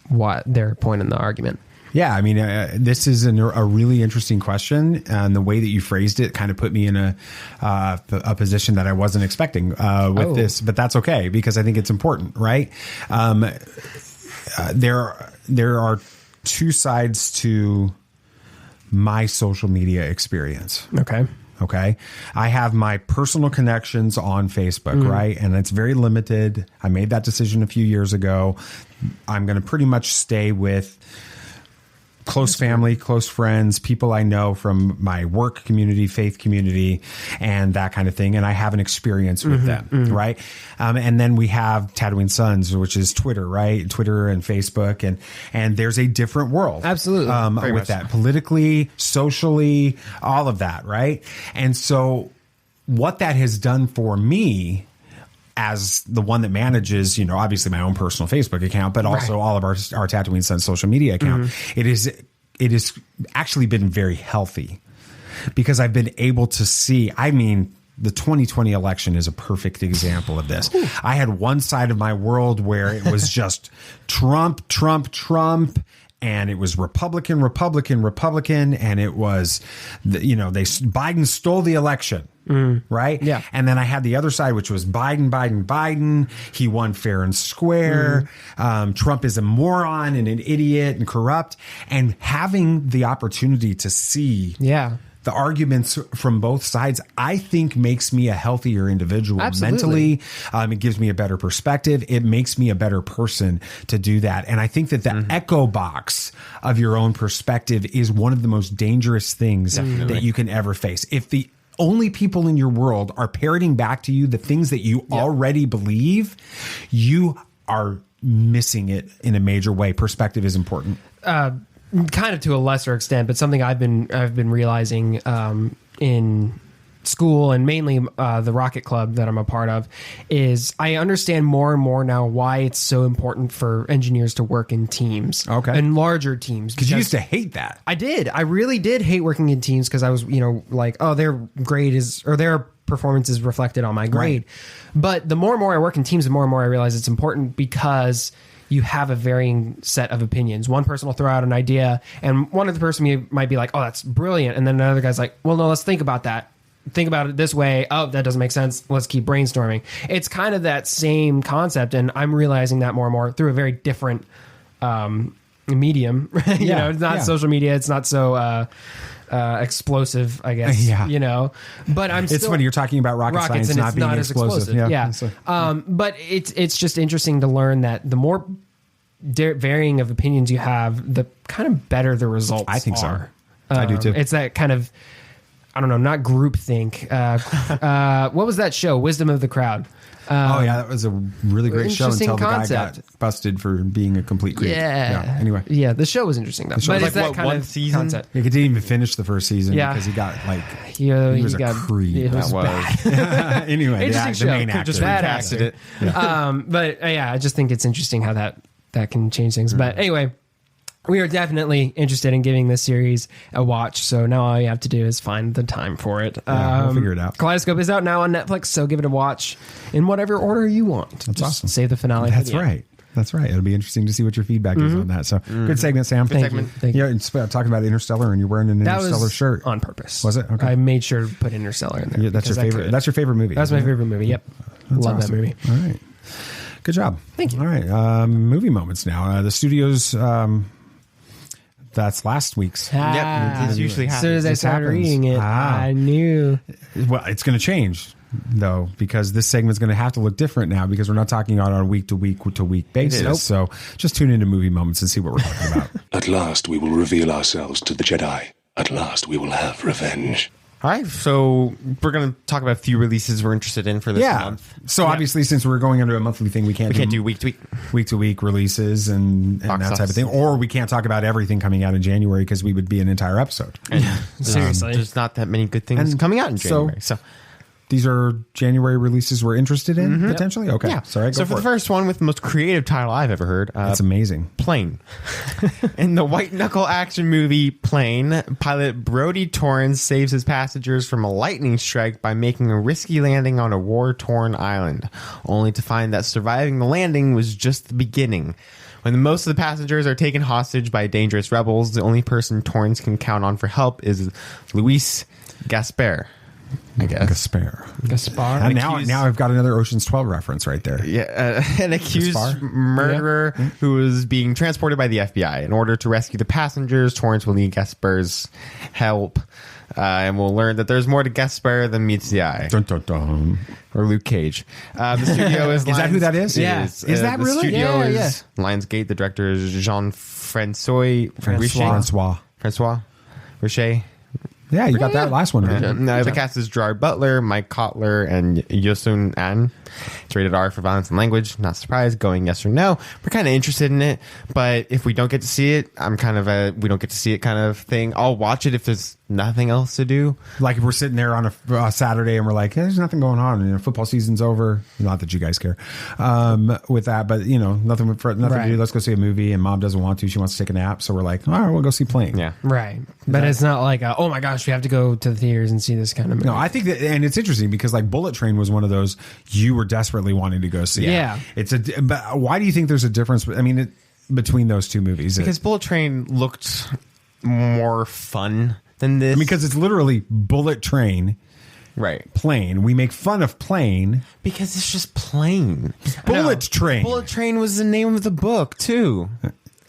what their point in the argument? Yeah, I mean, this is a really interesting question, and the way that you phrased it kind of put me in a position that I wasn't expecting with this, but that's okay because I think it's important, right? There are two sides to my social media experience. Okay. I have my personal connections on Facebook, right? And it's very limited. I made that decision a few years ago. I'm going to pretty much stay with close family, close friends, people I know from my work community, faith community, and that kind of thing. And I have an experience with them, right? And then we have Tatooine Sons, which is Twitter, right? Twitter and Facebook. And there's a different world. Absolutely. With that, politically, socially, all of that, right? And so what that has done for me as the one that manages, obviously my own personal Facebook account, but also all of our Tatooine Sons social media account, it is actually been very healthy because I've been able to see, the 2020 election is a perfect example of this. I had one side of my world where it was just Trump, and it was Republican, and it was, Biden stole the election. Right? Yeah. And then I had the other side, which was Biden. He won fair and square. Trump is a moron and an idiot and corrupt. And having the opportunity to see the arguments from both sides, I think makes me a healthier individual mentally. It gives me a better perspective. It makes me a better person to do that. And I think that the echo box of your own perspective is one of the most dangerous things that you can ever face. If the only people in your world are parroting back to you the things that you already believe, you are missing it in a major way. Perspective is important. Kind of to a lesser extent, but something I've been realizing in school and mainly the Rocket Club that I'm a part of is I understand more and more now why it's so important for engineers to work in teams, and larger teams. Because you used to hate that. I did. I really did hate working in teams because I was, like, oh, their grade is, or their performance is reflected on my grade. Right. But the more and more I work in teams, the more and more I realize it's important because you have a varying set of opinions. One person will throw out an idea and one other person might be like, oh, that's brilliant. And then another guy's like, well, no, let's think about that. Think about it this way. Oh, that doesn't make sense. Let's keep brainstorming. It's kind of that same concept. And I'm realizing that more and more through a very different medium. It's not social media. It's not so explosive, I guess. But it's funny you're talking about rocket science and not it's being not explosive. But it's just interesting to learn that the more varying of opinions you have, the kind of better the results I think are. So. I do too. It's that kind of, I don't know, not groupthink. What was that show? Wisdom of the Crowd. That was a really great show until the guy got busted for being a complete creep. Anyway. Yeah, the show was interesting though. But it's that kind of season? Concept. He didn't even finish the first season because he got he was a creep. That was anyway, interesting the main show. actor Just recasted it. But I just think it's interesting how that can change things. But anyway, we are definitely interested in giving this series a watch. So now all you have to do is find the time for it. We'll figure it out. Kaleidescope is out now on Netflix, so give it a watch in whatever order you want. That's awesome. Save the finale. That's right. It'll be interesting to see what your feedback is on that. So good segment, Sam. Thank you. Talking about Interstellar, and you're wearing an Interstellar shirt on purpose. Was it? Okay. I made sure to put Interstellar in there. Yeah, that's your favorite. That's your favorite movie. That's my favorite movie. Yep. Love that movie. All right. Good job. Thank you. All right. Movie moments now. The studios. That's last week's. It usually happens. As soon as I started reading it, I knew. Well, it's going to change, though, because this segment's going to have to look different now because we're not talking on a week to week basis. Nope. So just tune into movie moments and see what we're talking about. At last, we will reveal ourselves to the Jedi. At last, we will have revenge. All right, so we're going to talk about a few releases we're interested in for this month. So obviously, since we're going into a monthly thing, we can't do week to week releases and that type of thing, or we can't talk about everything coming out in January because we would be an entire episode. Seriously, there's not that many good things coming out in January. So these are January releases we're interested in, potentially? Okay. Yeah. Sorry, so for the first one with the most creative title I've ever heard. That's amazing. Plane. In the white knuckle action movie Plane, pilot Brody Torrance saves his passengers from a lightning strike by making a risky landing on a war-torn island, only to find that surviving the landing was just the beginning. When most of the passengers are taken hostage by dangerous rebels, the only person Torrance can count on for help is Luis Gaspar. I guess. Gaspar. And now I've got another Ocean's 12 reference right there. Yeah, an accused murderer who is being transported by the FBI. In order to rescue the passengers, Torrance will need Gaspar's help. And we'll learn that there's more to Gaspar than meets the eye. Dun, dun, dun. Or Luke Cage. The studio is... Is that who that is? Yeah. Is that the really? Studio is Lionsgate. The director is Jean-Francois Richer. Yeah, you got that last one. The cast is Gerard Butler, Mike Kotler, and Yosun An. It's rated R for violence and language. Not surprised. Going yes or no. We're kind of interested in it, but if we don't get to see it, I'm kind of we don't get to see it kind of thing. I'll watch it if there's nothing else to do. Like if we're sitting there on a Saturday and we're like, hey, there's nothing going on. Football season's over. Not that you guys care with that, but nothing to do. Let's go see a movie, and mom doesn't want to. She wants to take a nap, so we're like, all right, we'll go see Plane. Yeah, right. But it's not like, oh my gosh, we have to go to the theaters and see this kind of movie. No, I think that, and it's interesting because like Bullet Train was one of those you were desperately wanting to go see. Yeah, but why do you think there's a difference? I mean, between those two movies, because Bullet Train looked more fun than this. Because it's literally Bullet Train, right? Plane. We make fun of Plane because it's just Plane. Bullet Train. Bullet Train was the name of the book too.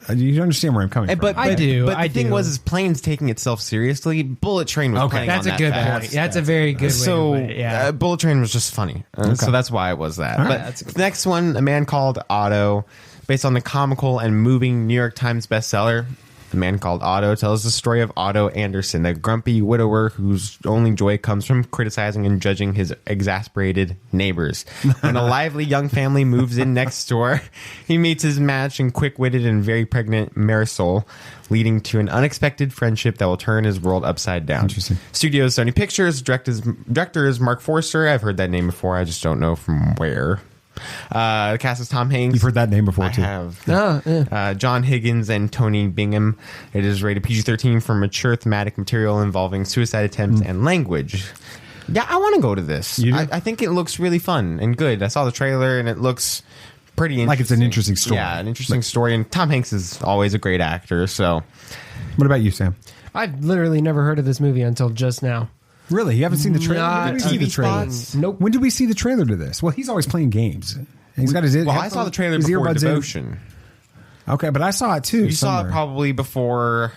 You understand where I'm coming from? But the thing was, Plane's taking itself seriously. Bullet Train was playing that's on a good that point. That's a very good way. So Bullet Train was just funny. So that's why it was that. But the next one, A Man Called Otto, based on the comical and moving New York Times bestseller. A Man Called Otto tells the story of Otto Anderson, a grumpy widower whose only joy comes from criticizing and judging his exasperated neighbors. When a lively young family moves in next door, he meets his match in quick-witted and very pregnant Marisol, leading to an unexpected friendship that will turn his world upside down. Interesting. Studio Sony Pictures. Director is Mark Forster. I've heard that name before. I just don't know from where. The cast is Tom Hanks. You've heard that name before, too. I have. John Higgins and Tony Bingham. It is rated PG-13 for mature thematic material involving suicide attempts and language. Yeah, I want to go to this. I think it looks really fun and good. I saw the trailer and it looks pretty interesting. Like it's an interesting story. Yeah, an interesting story. And Tom Hanks is always a great actor. So, what about you, Sam? I've literally never heard of this movie until just now. Really? You haven't seen the trailer? Not When did we see the trailer? Nope. When did we see the trailer to this? Well, he's always playing games. He's got his I saw the trailer before Devotion. Okay, but I saw it too. You saw it probably before.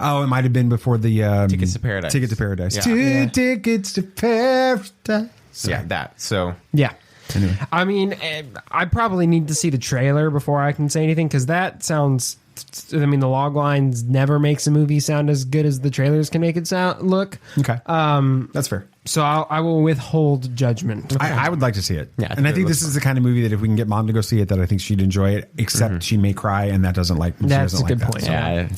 Oh, it might have been before the Tickets to Paradise. Ticket to Paradise. Yeah. Two tickets to paradise. Yeah, that. So yeah. Anyway. I mean, I probably need to see the trailer before I can say anything because that sounds. I mean, the log lines never makes a movie sound as good as the trailers can make it look. Okay, that's fair. So I will withhold judgment. I would like to see it. Yeah, and I think this is the kind of movie that if we can get mom to go see it, that I think she'd enjoy it. Except she may cry, and that doesn't like. That's a good that, point. so Yeah,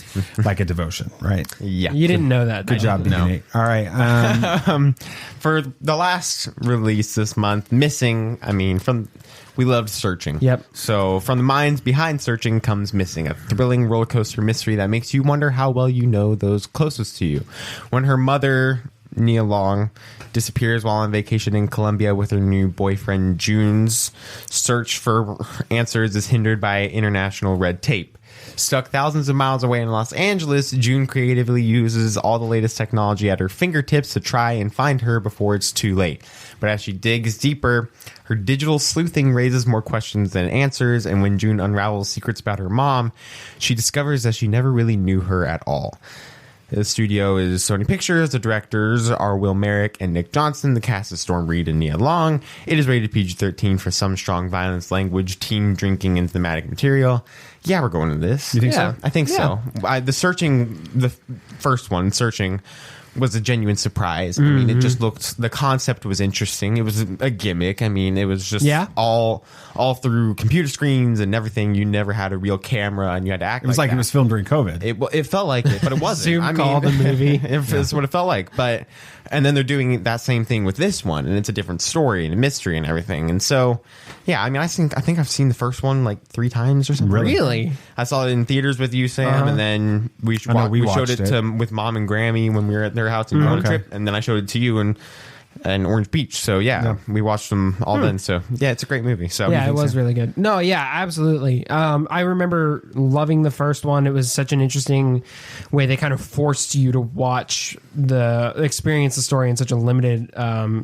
like a Devotion, right? Yeah, you didn't know that. Good job, Nate. All right. For the last release this month, Missing. I mean, we loved Searching. Yep. So from the minds behind Searching comes Missing, a thrilling roller coaster mystery that makes you wonder how well you know those closest to you. When her mother, Nia Long, disappears while on vacation in Colombia with her new boyfriend, June's search for answers is hindered by international red tape. Stuck thousands of miles away in Los Angeles, June creatively uses all the latest technology at her fingertips to try and find her before it's too late. But as she digs deeper, her digital sleuthing raises more questions than answers, and when June unravels secrets about her mom, she discovers that she never really knew her at all. The studio is Sony Pictures. The directors are Will Merrick and Nick Johnson. The cast is Storm Reed and Nia Long. It is rated PG-13 for some strong violence, language, teen drinking, and thematic material. Yeah, we're going to this. You think so? I think so. The first one, Searching, was a genuine surprise. I mean, it just looked, the concept was interesting. It was a gimmick. I mean, it was just all through computer screens and everything. You never had a real camera and you had to act. It was like it was filmed during COVID. It felt like it, but it wasn't. Zoom call the movie. It's what it felt like. But and then they're doing that same thing with this one, and it's a different story and a mystery and everything. And so, yeah, I mean, I think I've seen the first one like 3 times or something. Really? I saw it in theaters with you, Sam, and then we showed it with Mom and Grammy when we were at their house and on a trip, and then I showed it to you, and and Orange Beach. So we watched them all then. So yeah, it's a great movie. So yeah, it was really good. No, yeah, absolutely. I remember loving the first one. It was such an interesting way they kind of forced you to watch experience the story in such a limited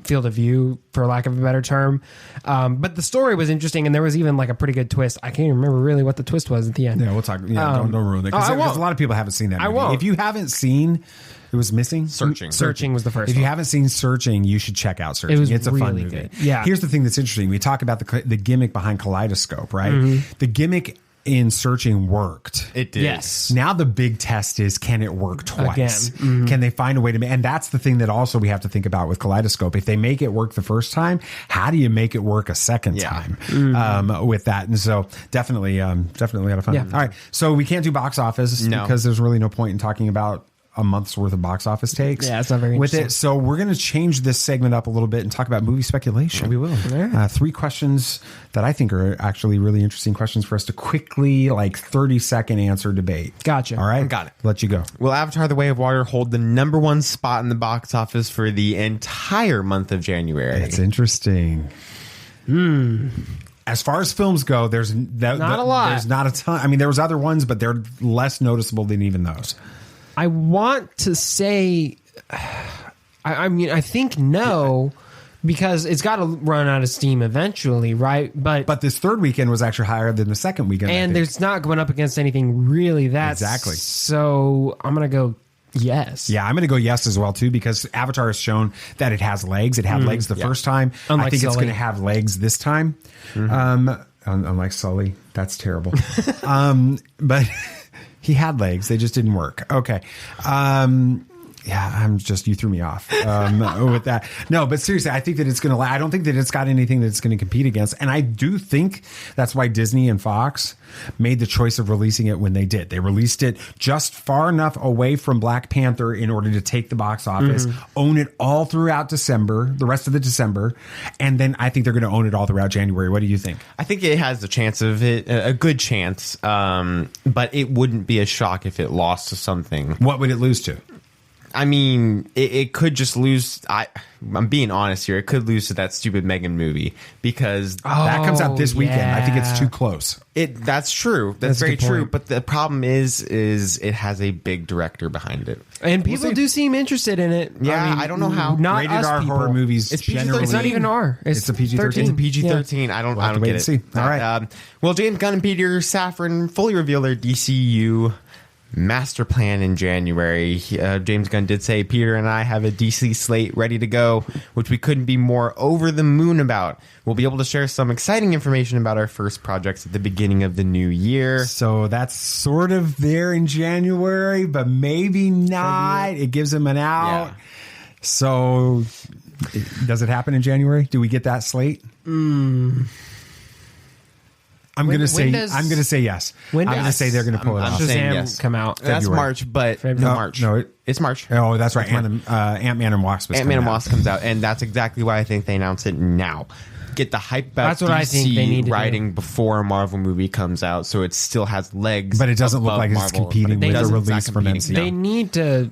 field of view, for lack of a better term. But the story was interesting, and there was even like a pretty good twist. I can't even remember really what the twist was at the end. Yeah, we'll talk. Yeah, don't ruin it, because a lot of people haven't seen that movie. I won't. If you haven't seen, it was missing. Searching was the first. If you haven't seen Searching, you should check out Searching. It's a really fun movie. Good. Yeah. Here's the thing that's interesting. We talk about the gimmick behind Kaleidescope, right? Mm-hmm. The gimmick in Searching worked. It did. Yes. Now the big test is, can it work twice? Again. Mm-hmm. Can they find a way to make? And that's the thing that also we have to think about with Kaleidescope. If they make it work the first time, how do you make it work a second time with that? And so definitely a lot of fun. Yeah. All right. So we can't do box office because there's really no point in talking about a month's worth of box office takes. Yeah, it's not very with it. So we're going to change this segment up a little bit and talk about movie speculation. We will. Yeah. 3 questions that I think are actually really interesting questions for us to quickly, 30-second answer debate. Gotcha. All right? Got it. Let you go. Will Avatar: The Way of Water hold the #1 spot in the box office for the entire month of January? It's interesting. As far as films go, there's not a lot. There's not a ton. I mean, there was other ones, but they're less noticeable than even those. I want to say, I think no, because it's got to run out of steam eventually, right? But this third weekend was actually higher than the second weekend. And there's not going up against anything really that. Exactly. So I'm going to go yes. Yeah, I'm going to go yes as well, too, because Avatar has shown that it has legs. It had legs the first time. Unlike I think it's Sully. going to have legs this time. Unlike Sully. That's terrible. But... he had legs. They just didn't work. Okay. You threw me off with that. No, but seriously, I think that it's going to, I don't think that it's got anything that it's going to compete against. And I do think that's why Disney and Fox made the choice of releasing it when they did. They released it just far enough away from Black Panther in order to take the box office, own it all throughout December, the rest of the December. And then I think they're going to own it all throughout January. What do you think? I think it has the chance of it, a good chance. But it wouldn't be a shock if it lost to something. What would it lose to? I mean, it could just lose. I'm being honest here. It could lose to that stupid Megan movie because that comes out this weekend. I think it's too close. That's true. That's very true. But the problem is it has a big director behind it, and people do seem interested in it. Yeah, I don't know how. Not rated us R people. horror movies. It's generally, it's not even R. It's a PG-13. It's a PG-13. Yeah. I don't get it. See. All right. Well, James Gunn and Peter Safran fully revealed their DCU master plan in January. James Gunn did say, Peter and I have a DC slate ready to go, which we couldn't be more over the moon about. We'll be able to share some exciting information about our first projects at the beginning of the new year. So that's sort of there in January, but maybe not. It gives him an out. Yeah. So does it happen in January? Do we get that slate? I'm going to say yes. I'm going to say they're going to pull it off. Shazam come out. That's March, but March. No, it's March. Oh, that's right. Ant-Man and Wasp. Ant-Man and Wasp comes out, and that's exactly why I think they announce it now. Get the hype about that's what I think they need to writing before a Marvel movie comes out, so it still has legs. But it doesn't look like Marvel, it's competing with the release from MCU. They need to,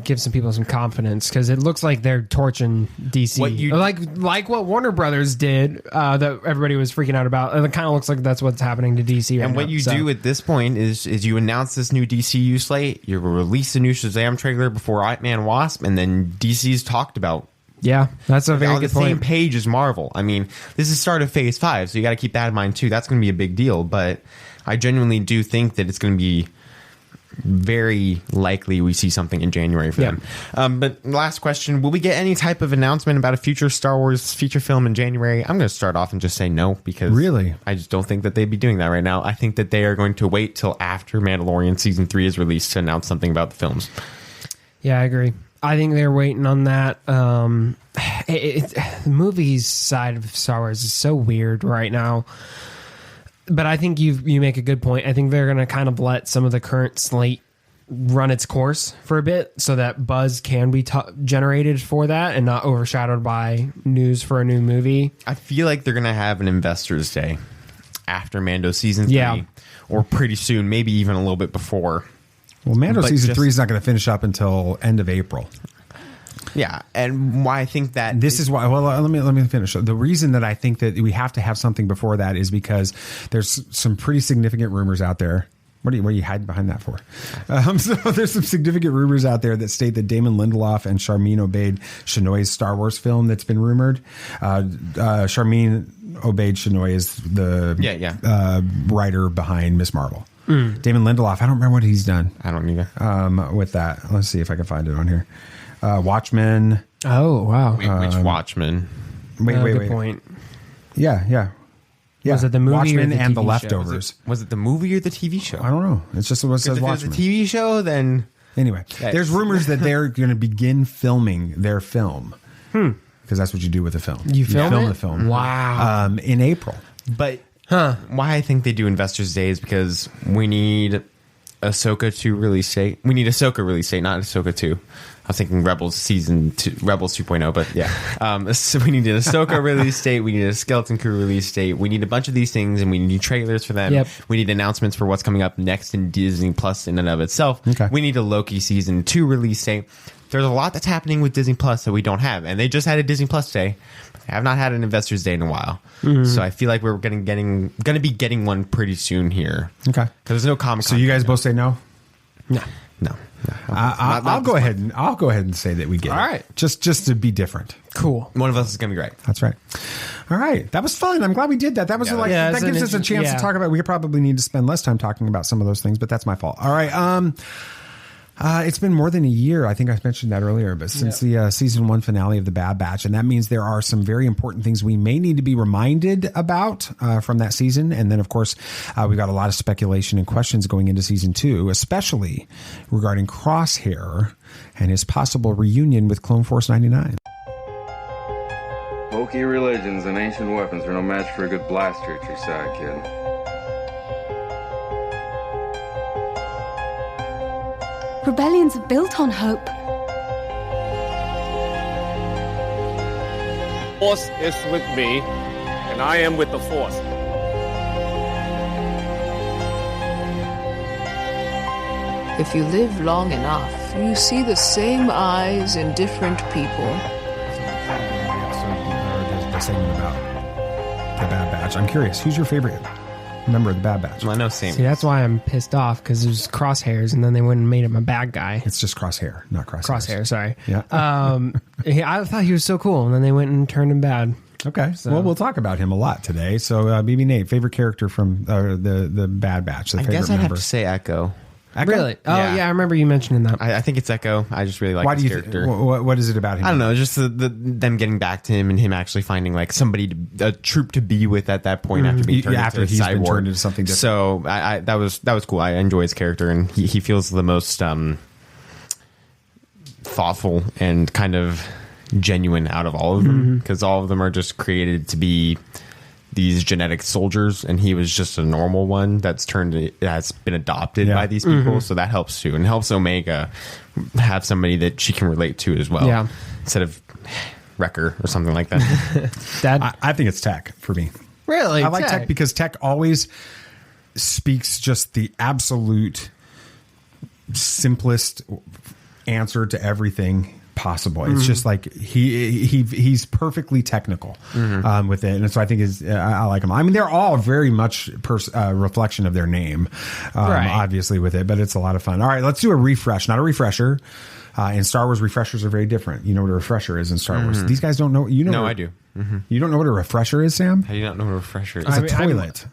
give some people some confidence because it looks like they're torching DC. Like what Warner Brothers did that everybody was freaking out about. And it kind of looks like that's what's happening to DC right now. And what you do at this point is you announce this new DCU slate, you release a new Shazam trailer before Ant-Man Wasp, and then DC's talked about. Yeah, that's a very good point. On the same page as Marvel. I mean, this is start of Phase 5, so you got to keep that in mind too. That's going to be a big deal, but I genuinely do think that it's going to be very likely we see something in January for them. But last question, will we get any type of announcement about a future Star Wars feature film in January? I'm going to start off and just say no, because really, I just don't think that they'd be doing that right now. I think that they are going to wait till after Mandalorian Season 3 is released to announce something about the films. Yeah, I agree. I think they're waiting on that. The movies side of Star Wars is so weird right now. But I think you make a good point. I think they're going to kind of let some of the current slate run its course for a bit so that buzz can be generated for that and not overshadowed by news for a new movie. I feel like they're going to have an Investors Day after Mando Season 3 or pretty soon, maybe even a little bit before. Well, Mando Season 3 is not going to finish up until end of April. Yeah, and why I think that this is why. Well, let me finish. The reason that I think that we have to have something before that is because there's some pretty significant rumors out there. What are you hiding behind that for? So there's some significant rumors out there that state that Damon Lindelof and Sharmeen Obaid-Chinoy's Star Wars film that's been rumored. Sharmeen Obaid-Chinoy is the writer behind Ms. Marvel. Damon Lindelof, I don't remember what he's done. I don't either. With that, let's see if I can find it on here. Watchmen. Oh wow! Which Watchmen? Wait. Good point. Yeah. Was it the movie Watchmen or the and TV The show? Leftovers? Was it the movie or the TV show? I don't know. It's just what it says. If Watchmen. it's a TV show, then anyway, there's rumors that they're going to begin filming their film because that's what you do with a film. You film the film. Wow. In April. But why I think they do Investors Day is because we need Ahsoka to release date. We need Ahsoka release date, not Ahsoka 2. I was thinking Rebels season 2, Rebels 2.0, but yeah. So we need an Ahsoka release date. We need a Skeleton Crew release date. We need a bunch of these things, and we need trailers for them. Yep. We need announcements for what's coming up next in Disney Plus in and of itself. Okay. We need a Loki season 2 release date. There's a lot that's happening with Disney Plus that we don't have, and they just had a Disney Plus day. I have not had an Investors Day in a while, so I feel like we're going to be getting one pretty soon here. Okay, because there's no Comic-Con. So you guys both say no? No. I'll go ahead and say that we get it. All right. Just to be different. Cool. One of us is going to be right. That's right. All right. That was fun. I'm glad we did that. That was that gives us a chance to talk about. We probably need to spend less time talking about some of those things, but that's my fault. All right. It's been more than a year. I think I mentioned that earlier, but since the season 1 finale of The Bad Batch, and that means there are some very important things we may need to be reminded about from that season. And then, of course, we've got a lot of speculation and questions going into season 2, especially regarding Crosshair and his possible reunion with Clone Force 99. Wokey religions and ancient weapons are no match for a good blaster at your side, kid. Rebellions are built on hope. Force is with me, and I am with the Force. If you live long enough, you see the same eyes in different people. The segment about The Bad Batch. I'm curious, who's your favorite member of The Bad Batch? Well, I know Sam. See, that's why I'm pissed off, because there's Crosshairs, and then they went and made him a bad guy. It's just Crosshair, not Crosshair, sorry. Yeah. I thought he was so cool, and then they went and turned him bad. Okay. So. Well, we'll talk about him a lot today. So, BB Nate, favorite character from the Bad Batch? I guess I'd have to say Echo. Echo? Really? Oh, yeah, I remember you mentioning that. I think it's Echo. I just really like his character. What is it about him? I don't know. Just them getting back to him and him actually finding like a troop to be with at that point after being turned into a cyborg. Been turned into something different. So that was cool. I enjoy his character, and he feels the most thoughtful and kind of genuine out of all of them, because all of them are just created to be these genetic soldiers, and he was just a normal one that's been adopted by these people. So that helps too, and helps Omega have somebody that she can relate to as well, instead of Wrecker or something like that. I think it's Tech for me. Really? I like Tech because Tech always speaks just the absolute simplest answer to everything possible. It's just like he's perfectly technical with it, and so I think I like him. I mean, they're all very much reflection of their name, obviously with it, but it's a lot of fun. All right, let's do a refresh, not a refresher. In Star Wars, refreshers are very different. You know what a refresher is in Star Wars. These guys don't know. You know? No, I do. You don't know what a refresher is, Sam? How do you not know what a refresher is? It's a toilet.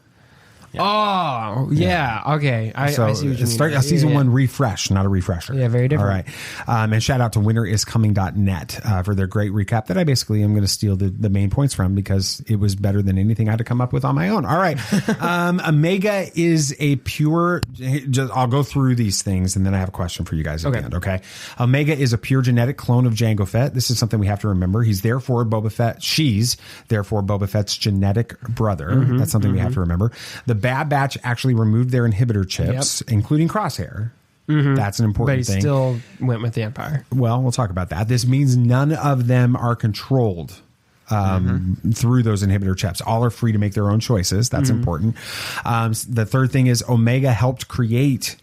Oh, yeah. Okay. I see what you mean. Start a season 1 refresh, not a refresher. Yeah, very different. All right. And shout out to winteriscoming.net for their great recap that I basically am going to steal the main points from, because it was better than anything I had to come up with on my own. All right. Omega is a pure, I'll go through these things and then I have a question for you guys at the end. Okay. Omega is a pure genetic clone of Jango Fett. This is something we have to remember. She's therefore Boba Fett's genetic brother. That's something we have to remember. The Bad Batch actually removed their inhibitor chips, including Crosshair. That's an important thing. But he still went with the Empire. Well, we'll talk about that. This means none of them are controlled through those inhibitor chips. All are free to make their own choices. That's important. The third thing is Omega helped create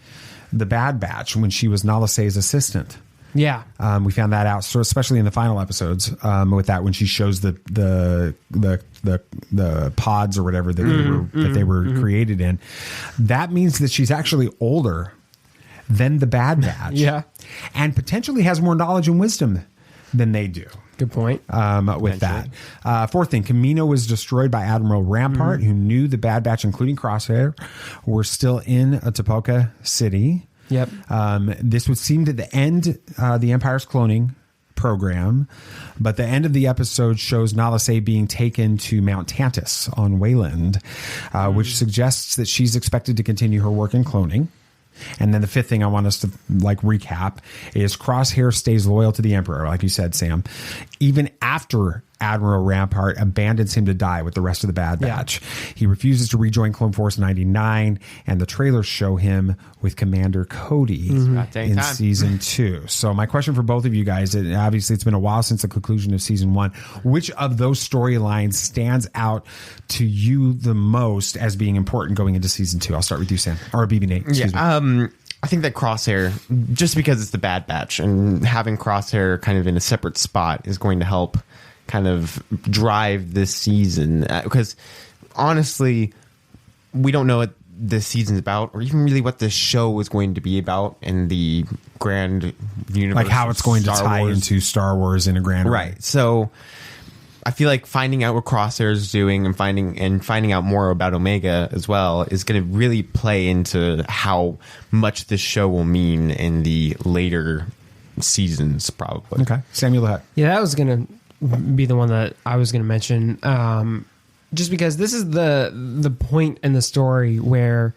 the Bad Batch when she was Nala Se's assistant. Yeah. We found that out, so especially in the final episodes, with that when she shows the pods or whatever that they were created in. That means that she's actually older than the Bad Batch. Yeah. And potentially has more knowledge and wisdom than they do. Good point. With that. Fourth thing, Kamino was destroyed by Admiral Rampart, who knew the Bad Batch, including Crosshair, were still in Topoka City. Yep. This would seem to end the Empire's cloning program, but the end of the episode shows Nala Se being taken to Mount Tantus on Wayland, which suggests that she's expected to continue her work in cloning. And then the fifth thing I want us to recap is Crosshair stays loyal to the Emperor, like you said, Sam, even after Admiral Rampart abandons him to die with the rest of the Bad Batch. Yeah. He refuses to rejoin Clone Force 99, and the trailers show him with Commander Cody in season 2. So my question for both of you guys, and obviously it's been a while since the conclusion of season 1, which of those storylines stands out to you the most as being important going into season 2? I'll start with you, Sam, or BB Nate. Excuse me. I think that Crosshair, just because it's the Bad Batch and having Crosshair kind of in a separate spot is going to help kind of drive this season, because honestly we don't know what this season's about, or even really what this show is going to be about in the grand universe, like how it's going to tie into Star Wars in a grand way. So I feel like finding out what Crosshair is doing and finding out more about Omega as well is going to really play into how much this show will mean in the later seasons, probably. Okay, Samuel the Hutt. Yeah, that was going to be the one that I was going to mention, just because this is the point in the story where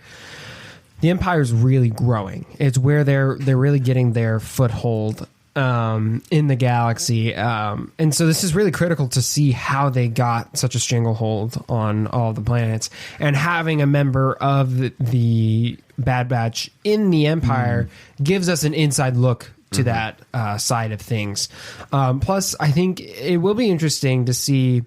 the Empire's really growing. It's where they're really getting their foothold in the galaxy, and so this is really critical to see how they got such a stranglehold on all the planets, and having a member of the Bad Batch in the Empire gives us an inside look to that side of things. Plus, I think it will be interesting to see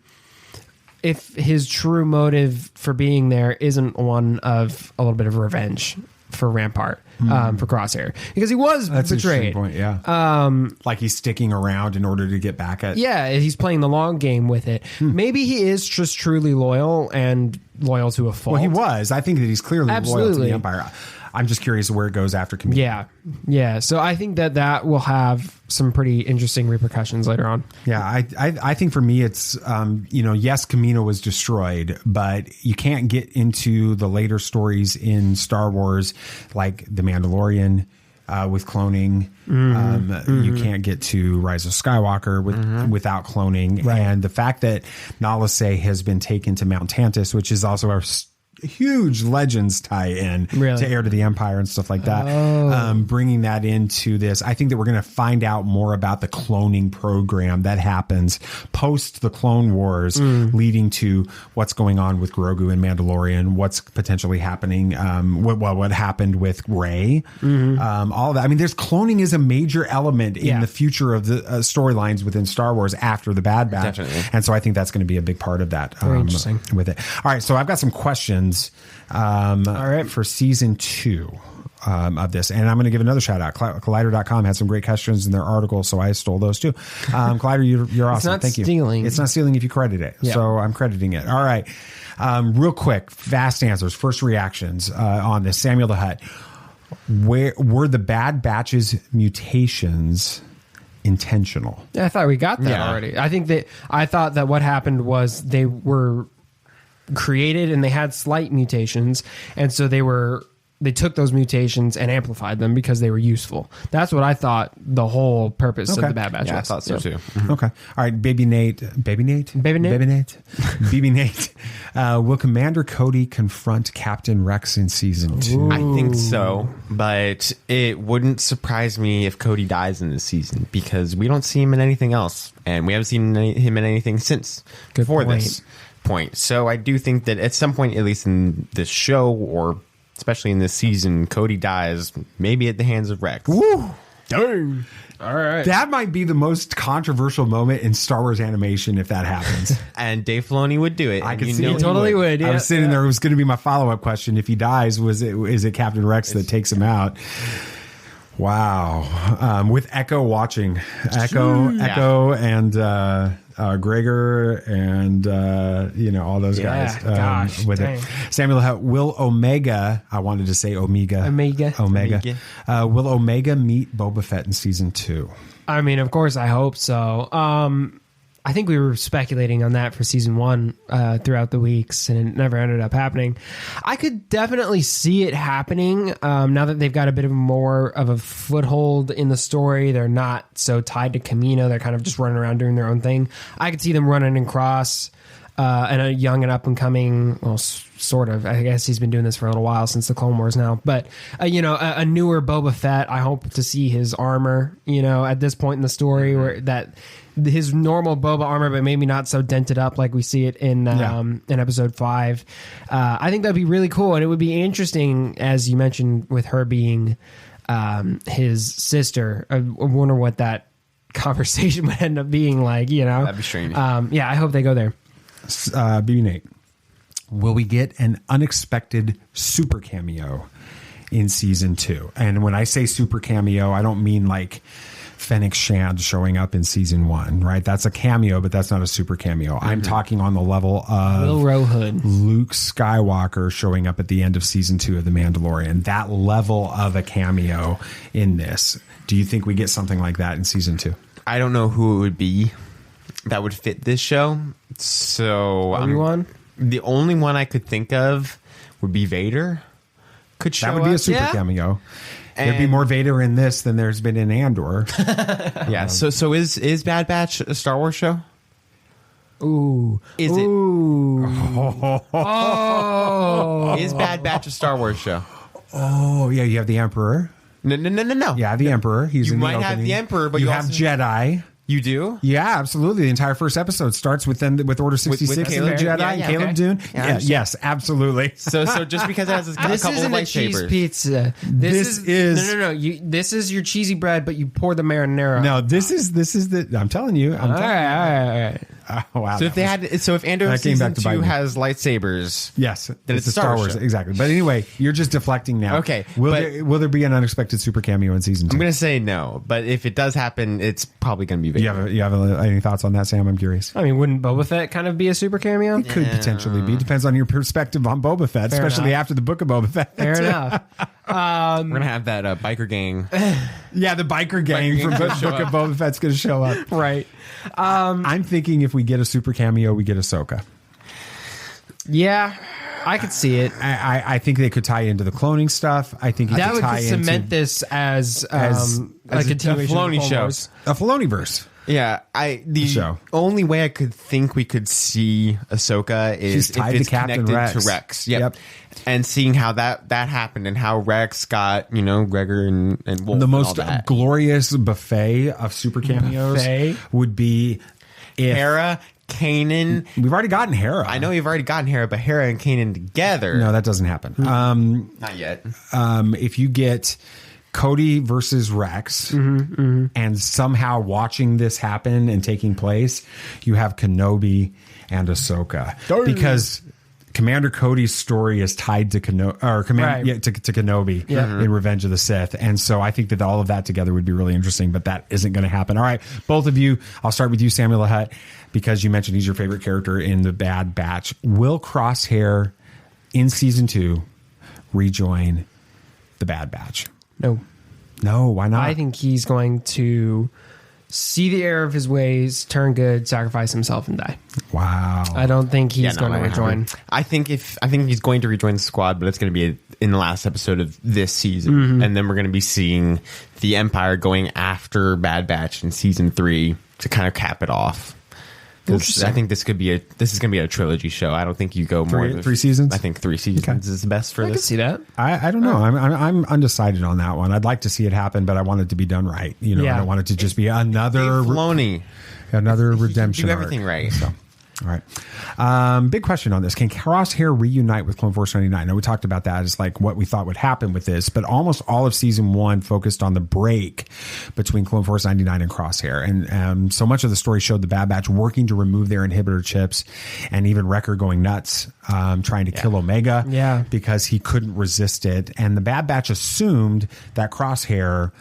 if his true motive for being there isn't one of a little bit of revenge for Rampart, for Crosshair, because he was betrayed. Point, yeah. Like he's sticking around in order to get back at. Yeah, he's playing the long game with it. Maybe he is just truly loyal and loyal to a fault. Well, he was. I think that he's clearly loyal to the Empire. I'm just curious where it goes after Kamino. Yeah. So I think that will have some pretty interesting repercussions later on. Yeah, I think for me it's yes, Kamino was destroyed, but you can't get into the later stories in Star Wars like The Mandalorian with cloning. You can't get to Rise of Skywalker without cloning, and the fact that Nala Se has been taken to Mount Tantus, which is also our huge Legends tie-in to Heir to the Empire and stuff like that. Bringing that into this, I think that we're going to find out more about the cloning program that happens post the Clone Wars, leading to what's going on with Grogu and Mandalorian, what's potentially happening, what happened with Rey, all of that. I mean, cloning is a major element in the future of the storylines within Star Wars after the Bad Batch. Definitely. And so I think that's going to be a big part of that. Very interesting. With it. All right, so I've got some questions for season 2 of this, and I'm going to give another shout out. Collider.com had some great questions in their article, so I stole those too. Collider, you're awesome. Thank you. It's not stealing if you credit it, so I'm crediting it. All right, real quick, fast answers, first reactions on this. Samuel the Hutt, where were the Bad Batch's mutations intentional? I thought we got that already. I thought that what happened was they were created and they had slight mutations, and so they took those mutations and amplified them because they were useful. That's what I thought the whole purpose of the Bad Batch was. I thought so too. Okay. All right, Baby Nate. Will Commander Cody confront Captain Rex in season 2? I think so, but it wouldn't surprise me if Cody dies in this season, because we don't see him in anything else, and we haven't seen him in anything since before this point. So I do think that at some point, at least in this show, or especially in this season, Cody dies, maybe at the hands of Rex. Woo! Dang. All right. That might be the most controversial moment in Star Wars animation if that happens. And Dave Filoni would do it. I could see he totally would. I was sitting there. It was going to be my follow-up question. If he dies, is it Captain Rex that takes him out? Wow. With Echo watching. Echo and Gregor and all those guys with it. Samuel Hutt. Will Omega, I wanted to say Omega. Will Omega meet Boba Fett in season 2? I mean, of course, I hope so. I think we were speculating on that for season 1 throughout the weeks, and it never ended up happening. I could definitely see it happening now that they've got a bit of more of a foothold in the story. They're not so tied to Kamino. They're kind of just running around doing their own thing. I could see them running across and a young and up and coming, well, sort of. I guess he's been doing this for a little while since the Clone Wars now. But, a newer Boba Fett. I hope to see his armor, at this point in the story where that... his normal Boba armor, but maybe not so dented up like we see it in episode 5. I think that'd be really cool, and it would be interesting, as you mentioned, with her being his sister. I wonder what that conversation would end up being like. That'd be strange. I hope they go there. BB Nate, will we get an unexpected super cameo in season 2? And when I say super cameo, I don't mean like Fennec Shand showing up in season 1, right? That's a cameo, but that's not a super cameo. Mm-hmm. I'm talking on the level of Will Rohood, Luke Skywalker showing up at the end of season 2 of The Mandalorian. That level of a cameo in this. Do you think we get something like that in season 2? I don't know who it would be that would fit this show. So Obi-Wan? The only one I could think of would be Vader. Could show that would be up. a super cameo. There'd be more Vader in this than there's been in Andor. Yeah. So is Bad Batch a Star Wars show? Ooh. Is it? Oh. Is Bad Batch a Star Wars show? Oh, yeah. You have the Emperor. No. Yeah, the Emperor. He's you in the might have the Emperor, but you have Jedi. You do? Yeah, absolutely. The entire first episode starts with them with Order 66 with and the Jedi and Caleb Dune. Yes, absolutely. So just because it has a couple of lightsabers. This isn't a cheese pizza. This is no. This is your cheesy bread, but you pour the marinara. No, this is the. I'm telling you. All right. Oh, wow. So if Andor season 2 has lightsabers, yes, then it's a Star Wars show. Exactly. But anyway, you're just deflecting now. Okay. Will there be an unexpected super cameo in season 2? I'm going to say no, but if it does happen, it's probably going to be Vader. You have any thoughts on that, Sam? I'm curious. I mean, wouldn't Boba Fett kind of be a super cameo? It could potentially be. Depends on your perspective on Boba Fett, Fair especially enough. after the book of Boba Fett. Fair enough. We're going to have that biker gang. Yeah, the biker gang from Book of Boba Fett's going to show up. Right. I'm thinking if we get a super cameo, we get Ahsoka. Yeah, I could see it. I think they could tie into the cloning stuff. I think that could would cement this as a continuation Filoni of show. A Filoniverse. Yeah, the only way I could think we could see Ahsoka is She's tied if it's to Captain connected Rex. to Rex. Yep. And seeing how that happened and how Rex got, Gregor and Wolf. The most and all that. glorious buffet of super cameos would be if Hera, Kanan. We've already gotten Hera. I know we've already gotten Hera, but Hera and Kanan together. No, that doesn't happen. Not yet. If you get Cody versus Rex, and somehow watching this happen and taking place, you have Kenobi and Ahsoka. Because Commander Cody's story is tied to Kenobi in Revenge of the Sith. And so I think that all of that together would be really interesting, but that isn't going to happen. All right, both of you, I'll start with you, Samuel Hutt, because you mentioned he's your favorite character in the Bad Batch. Will Crosshair in season 2 rejoin the Bad Batch? No, why not? I think he's going to see the error of his ways, turn good, sacrifice himself, and die. Wow. I don't think he's going to rejoin. I think he's going to rejoin the squad, but it's going to be in the last episode of this season, and then we're going to be seeing the Empire going after Bad Batch in season 3 to kind of cap it off. I think this is going to be a trilogy show. I don't think you go more than 3 seasons. I think 3 seasons is the best for this. I can see that. I don't know. I'm undecided on that one. I'd like to see it happen, but I want it to be done right. I don't want it to just be another Filoni. Another redemption. Do everything arc. right. So. All right. Big question on this. Can Crosshair reunite with Clone Force 99? I know we talked about that as like what we thought would happen with this, but almost all of season 1 focused on the break between Clone Force 99 and Crosshair. And so much of the story showed the Bad Batch working to remove their inhibitor chips, and even Wrecker going nuts, trying to kill Omega because he couldn't resist it. And the Bad Batch assumed that Crosshair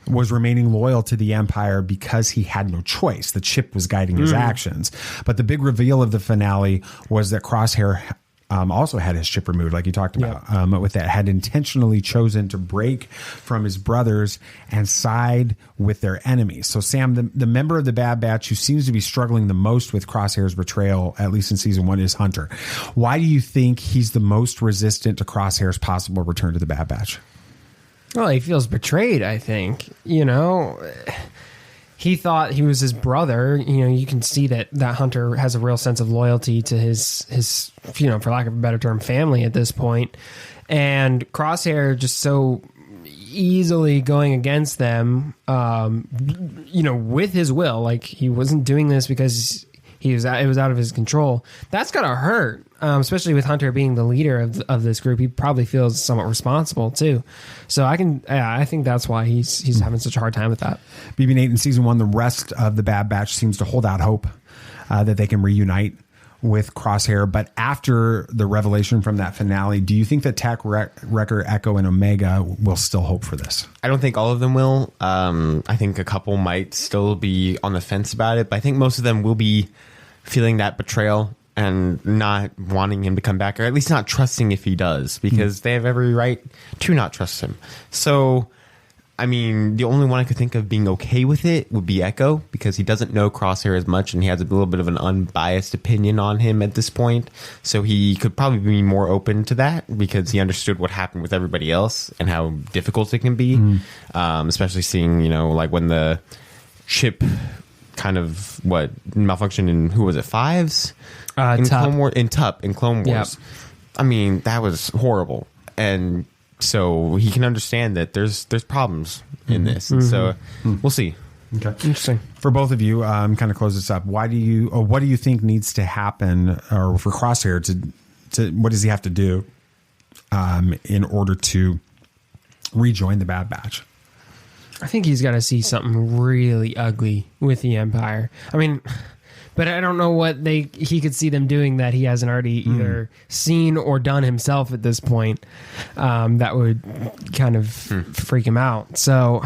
was remaining loyal to the Empire because he had no choice. The chip was guiding his actions. But the big reveal of the finale was that Crosshair also had his chip removed, like you talked about, with that, had intentionally chosen to break from his brothers and side with their enemies. So Sam, the member of the Bad Batch who seems to be struggling the most with Crosshair's betrayal, at least in season 1, is Hunter. Why do you think he's the most resistant to Crosshair's possible return to the Bad Batch? Well, he feels betrayed, I think. You know, he thought he was his brother. You know, you can see that Hunter has a real sense of loyalty to his, you know, for lack of a better term, family at this point. And Crosshair just so easily going against them, you know, with his will. Like, he wasn't doing this because it was out of his control. That's gotta hurt, especially with Hunter being the leader of this group. He probably feels somewhat responsible too. So I think that's why he's having such a hard time with that. BB-8 in season 1, the rest of the Bad Batch seems to hold out hope that they can reunite with Crosshair. But after the revelation from that finale, do you think that Tech, Wrecker, Echo, and Omega will still hope for this? I don't think all of them will. I think a couple might still be on the fence about it, but I think most of them will be feeling that betrayal and not wanting him to come back, or at least not trusting if he does, because they have every right to not trust him. So, I mean, the only one I could think of being okay with it would be Echo, because he doesn't know Crosshair as much and he has a little bit of an unbiased opinion on him at this point. So he could probably be more open to that because he understood what happened with everybody else and how difficult it can be, especially seeing, you know, like when the chip kind of malfunctioned in, who was it, Fives? In Clone Wars, in Clone Wars. Yep. I mean, that was horrible. And so he can understand that there's problems in this. And so we'll see. Okay. Interesting. For both of you, kind of close this up. What do you think needs to happen, or for Crosshair to what does he have to do in order to rejoin the Bad Batch? I think he's got to see something really ugly with the Empire. I mean, but I don't know what he could see them doing that he hasn't already either seen or done himself at this point. That would kind of freak him out. So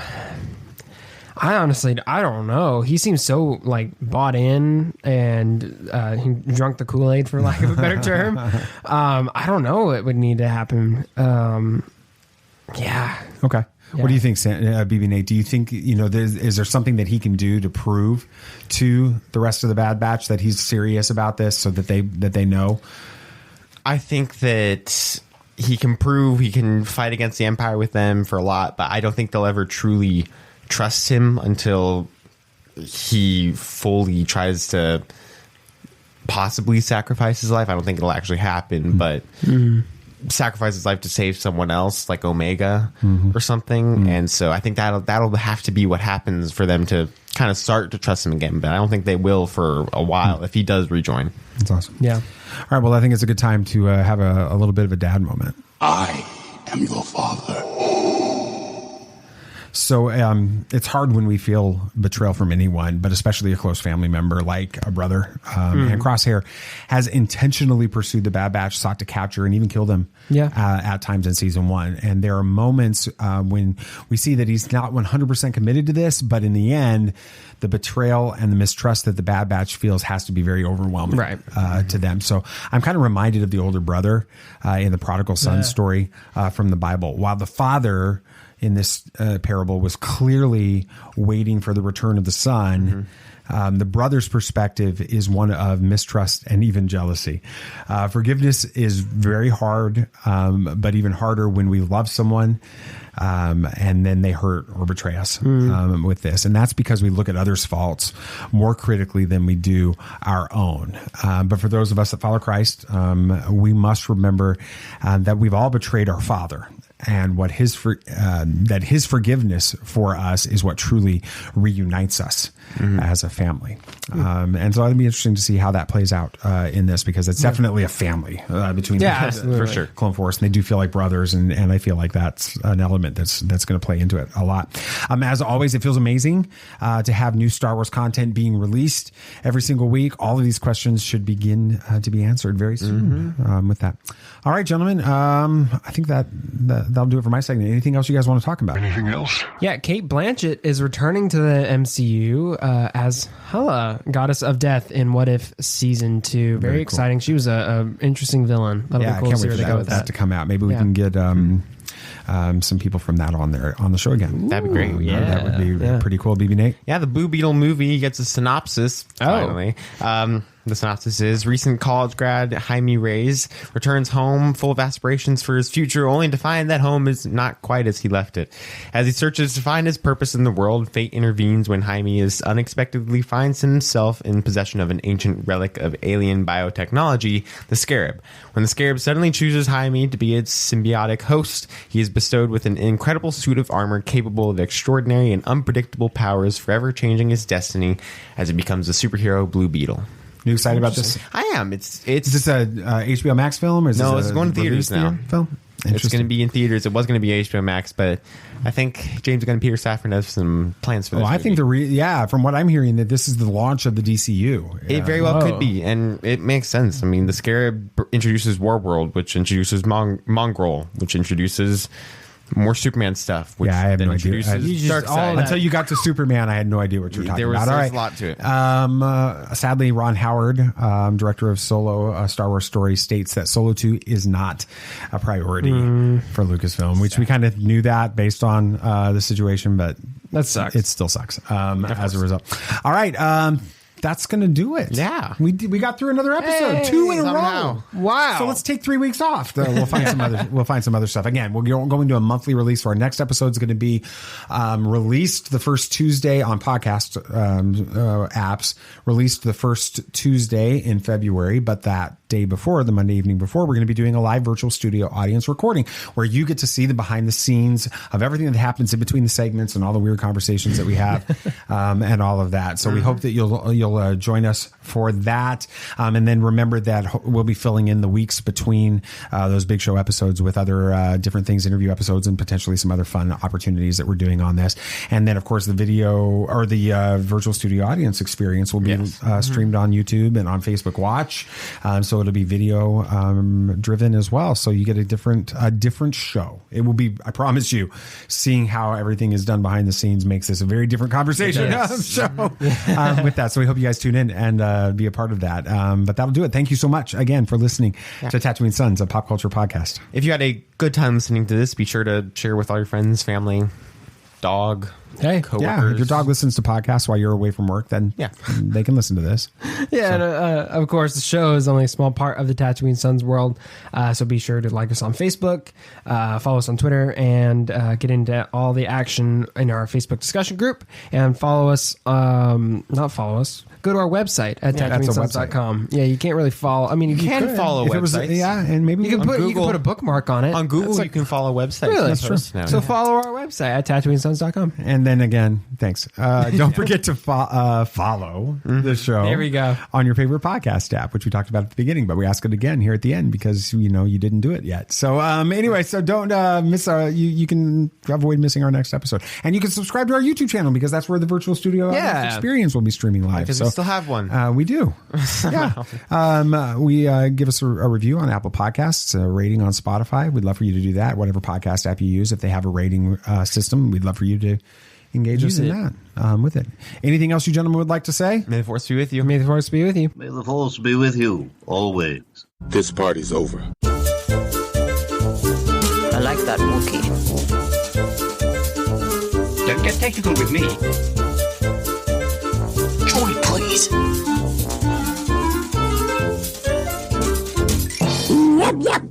I don't know. He seems so like bought in and he drunk the Kool-Aid, for lack of a better term. I don't know what would need to happen. Yeah. Okay. Yeah. What do you think, BB-8? Do you think, you know, is there something that he can do to prove to the rest of the Bad Batch that he's serious about this, so that they know? I think that he can prove he can fight against the Empire with them for a lot, but I don't think they'll ever truly trust him until he fully tries to possibly sacrifice his life. I don't think it'll actually happen, but sacrifice his life to save someone else, like Omega or something. And so I think that'll have to be what happens for them to kind of start to trust him again. But I don't think they will for a while if he does rejoin. That's awesome. Yeah. All right. Well, I think it's a good time to have a little bit of a dad moment. I am your father. So it's hard when we feel betrayal from anyone, but especially a close family member like a brother. And Crosshair has intentionally pursued the Bad Batch, sought to capture and even kill them at times in season 1. And there are moments when we see that he's not 100% committed to this, but in the end, the betrayal and the mistrust that the Bad Batch feels has to be very overwhelming to them. So I'm kind of reminded of the older brother in the prodigal son story from the Bible. While the father in this parable was clearly waiting for the return of the son, the brother's perspective is one of mistrust and even jealousy. Forgiveness is very hard, but even harder when we love someone and then they hurt or betray us with this. And that's because we look at others' faults more critically than we do our own. But for those of us that follow Christ, we must remember that we've all betrayed our Father. and what that his forgiveness for us is what truly reunites us as a family. And so it'll be interesting to see how that plays out in this, because it's definitely a family between for sure. Clone Force, and they do feel like brothers, and I feel like that's an element that's going to play into it a lot. As always, it feels amazing to have new Star Wars content being released every single week. All of these questions should begin to be answered very soon with that. All right, gentlemen, I think that'll do it for my segment. Anything else you guys want to talk about? Anything else? Yeah, Kate Blanchett is returning to the MCU as Hela, Goddess of Death, in What If Season 2. Very cool. Exciting. She was a interesting villain. That'll be cool. I can't wait for that to come out. Maybe we can get some people from that on the show again. That'd be great. That would be pretty cool. BB Nate. Yeah, the Blue Beetle movie gets a synopsis finally. The synopsis is: recent college grad Jaime Reyes returns home full of aspirations for his future, only to find that home is not quite as he left it. As he searches to find his purpose in the world, fate intervenes when Jaime unexpectedly finds himself in possession of an ancient relic of alien biotechnology, the Scarab. When the Scarab suddenly chooses Jaime to be its symbiotic host, he is bestowed with an incredible suit of armor capable of extraordinary and unpredictable powers, forever changing his destiny as he becomes the superhero Blue Beetle. You excited about this? I am. Is this a HBO Max film? Or is no, this it's going to theaters now. Film? It's going to be in theaters. It was going to be HBO Max, but I think James Gunn and Peter Safran have some plans for this. I think from what I'm hearing, that this is the launch of the DCU. It very well could be, and it makes sense. I mean, the Scarab introduces Warworld, which introduces Mongrel, which introduces more Superman stuff. Which I have no idea. Until you got to Superman, I had no idea what you were talking about. There's a lot to it. Sadly, Ron Howard, director of Solo, a Star Wars Story, states that Solo 2 is not a priority for Lucasfilm, which we kind of knew that based on the situation, but that sucks. It still sucks as a result. All right. That's going to do it. Yeah. We got through another episode. 2 in a row. Wow. So let's take 3 weeks off. We'll find some other stuff. Again, we're going to a monthly release. So our next episode is going to be released the first Tuesday on podcast apps, released the first Tuesday in February, but that day before, the Monday evening before, we're going to be doing a live virtual studio audience recording where you get to see the behind the scenes of everything that happens in between the segments and all the weird conversations that we have and all of that. So we hope that you'll join us for that. And then remember that we'll be filling in the weeks between those big show episodes with other different things, interview episodes, and potentially some other fun opportunities that we're doing on this. And then, of course, the video or the virtual studio audience experience will be streamed on YouTube and on Facebook Watch. So it'll be video driven as well. So you get a different show. It will be, I promise you, seeing how everything is done behind the scenes makes this a very different conversation show with that. So we hope you guys tune in and be a part of that. But that'll do it. Thank you so much again for listening to Tatooine Sons, a pop culture podcast. If you had a good time listening to this, be sure to share with all your friends, family, dog, coworkers. Yeah, if your dog listens to podcasts while you're away from work, then they can listen to this. Yeah, and of course, the show is only a small part of the Tatooine Sons world. So be sure to like us on Facebook, follow us on Twitter, and get into all the action in our Facebook discussion group. And follow us, go to our website at TatooineSons.com. Yeah, you can't really follow. I mean, you can follow websites. And maybe you can put a bookmark on it. On Google, you can follow websites. Really? That's true. So follow our website at TatooineSons.com. And then again, thanks. Don't forget to follow the show. There we go. On your favorite podcast app, which we talked about at the beginning, but we ask it again here at the end because you didn't do it yet. So anyway, so don't miss you can avoid missing our next episode, and you can subscribe to our YouTube channel because that's where the virtual studio experience will be streaming live. Because we still have one. We do. We give us a review on Apple Podcasts, a rating on Spotify. We'd love for you to do that. Whatever podcast app you use, if they have a rating system, we'd love for you to engage us in that with it. Anything else you gentlemen would like to say? May the force be with you. May the force be with you. May the force be with you always. This party's over. I like that Wookiee. Don't get technical with me. Joy, please. Yep.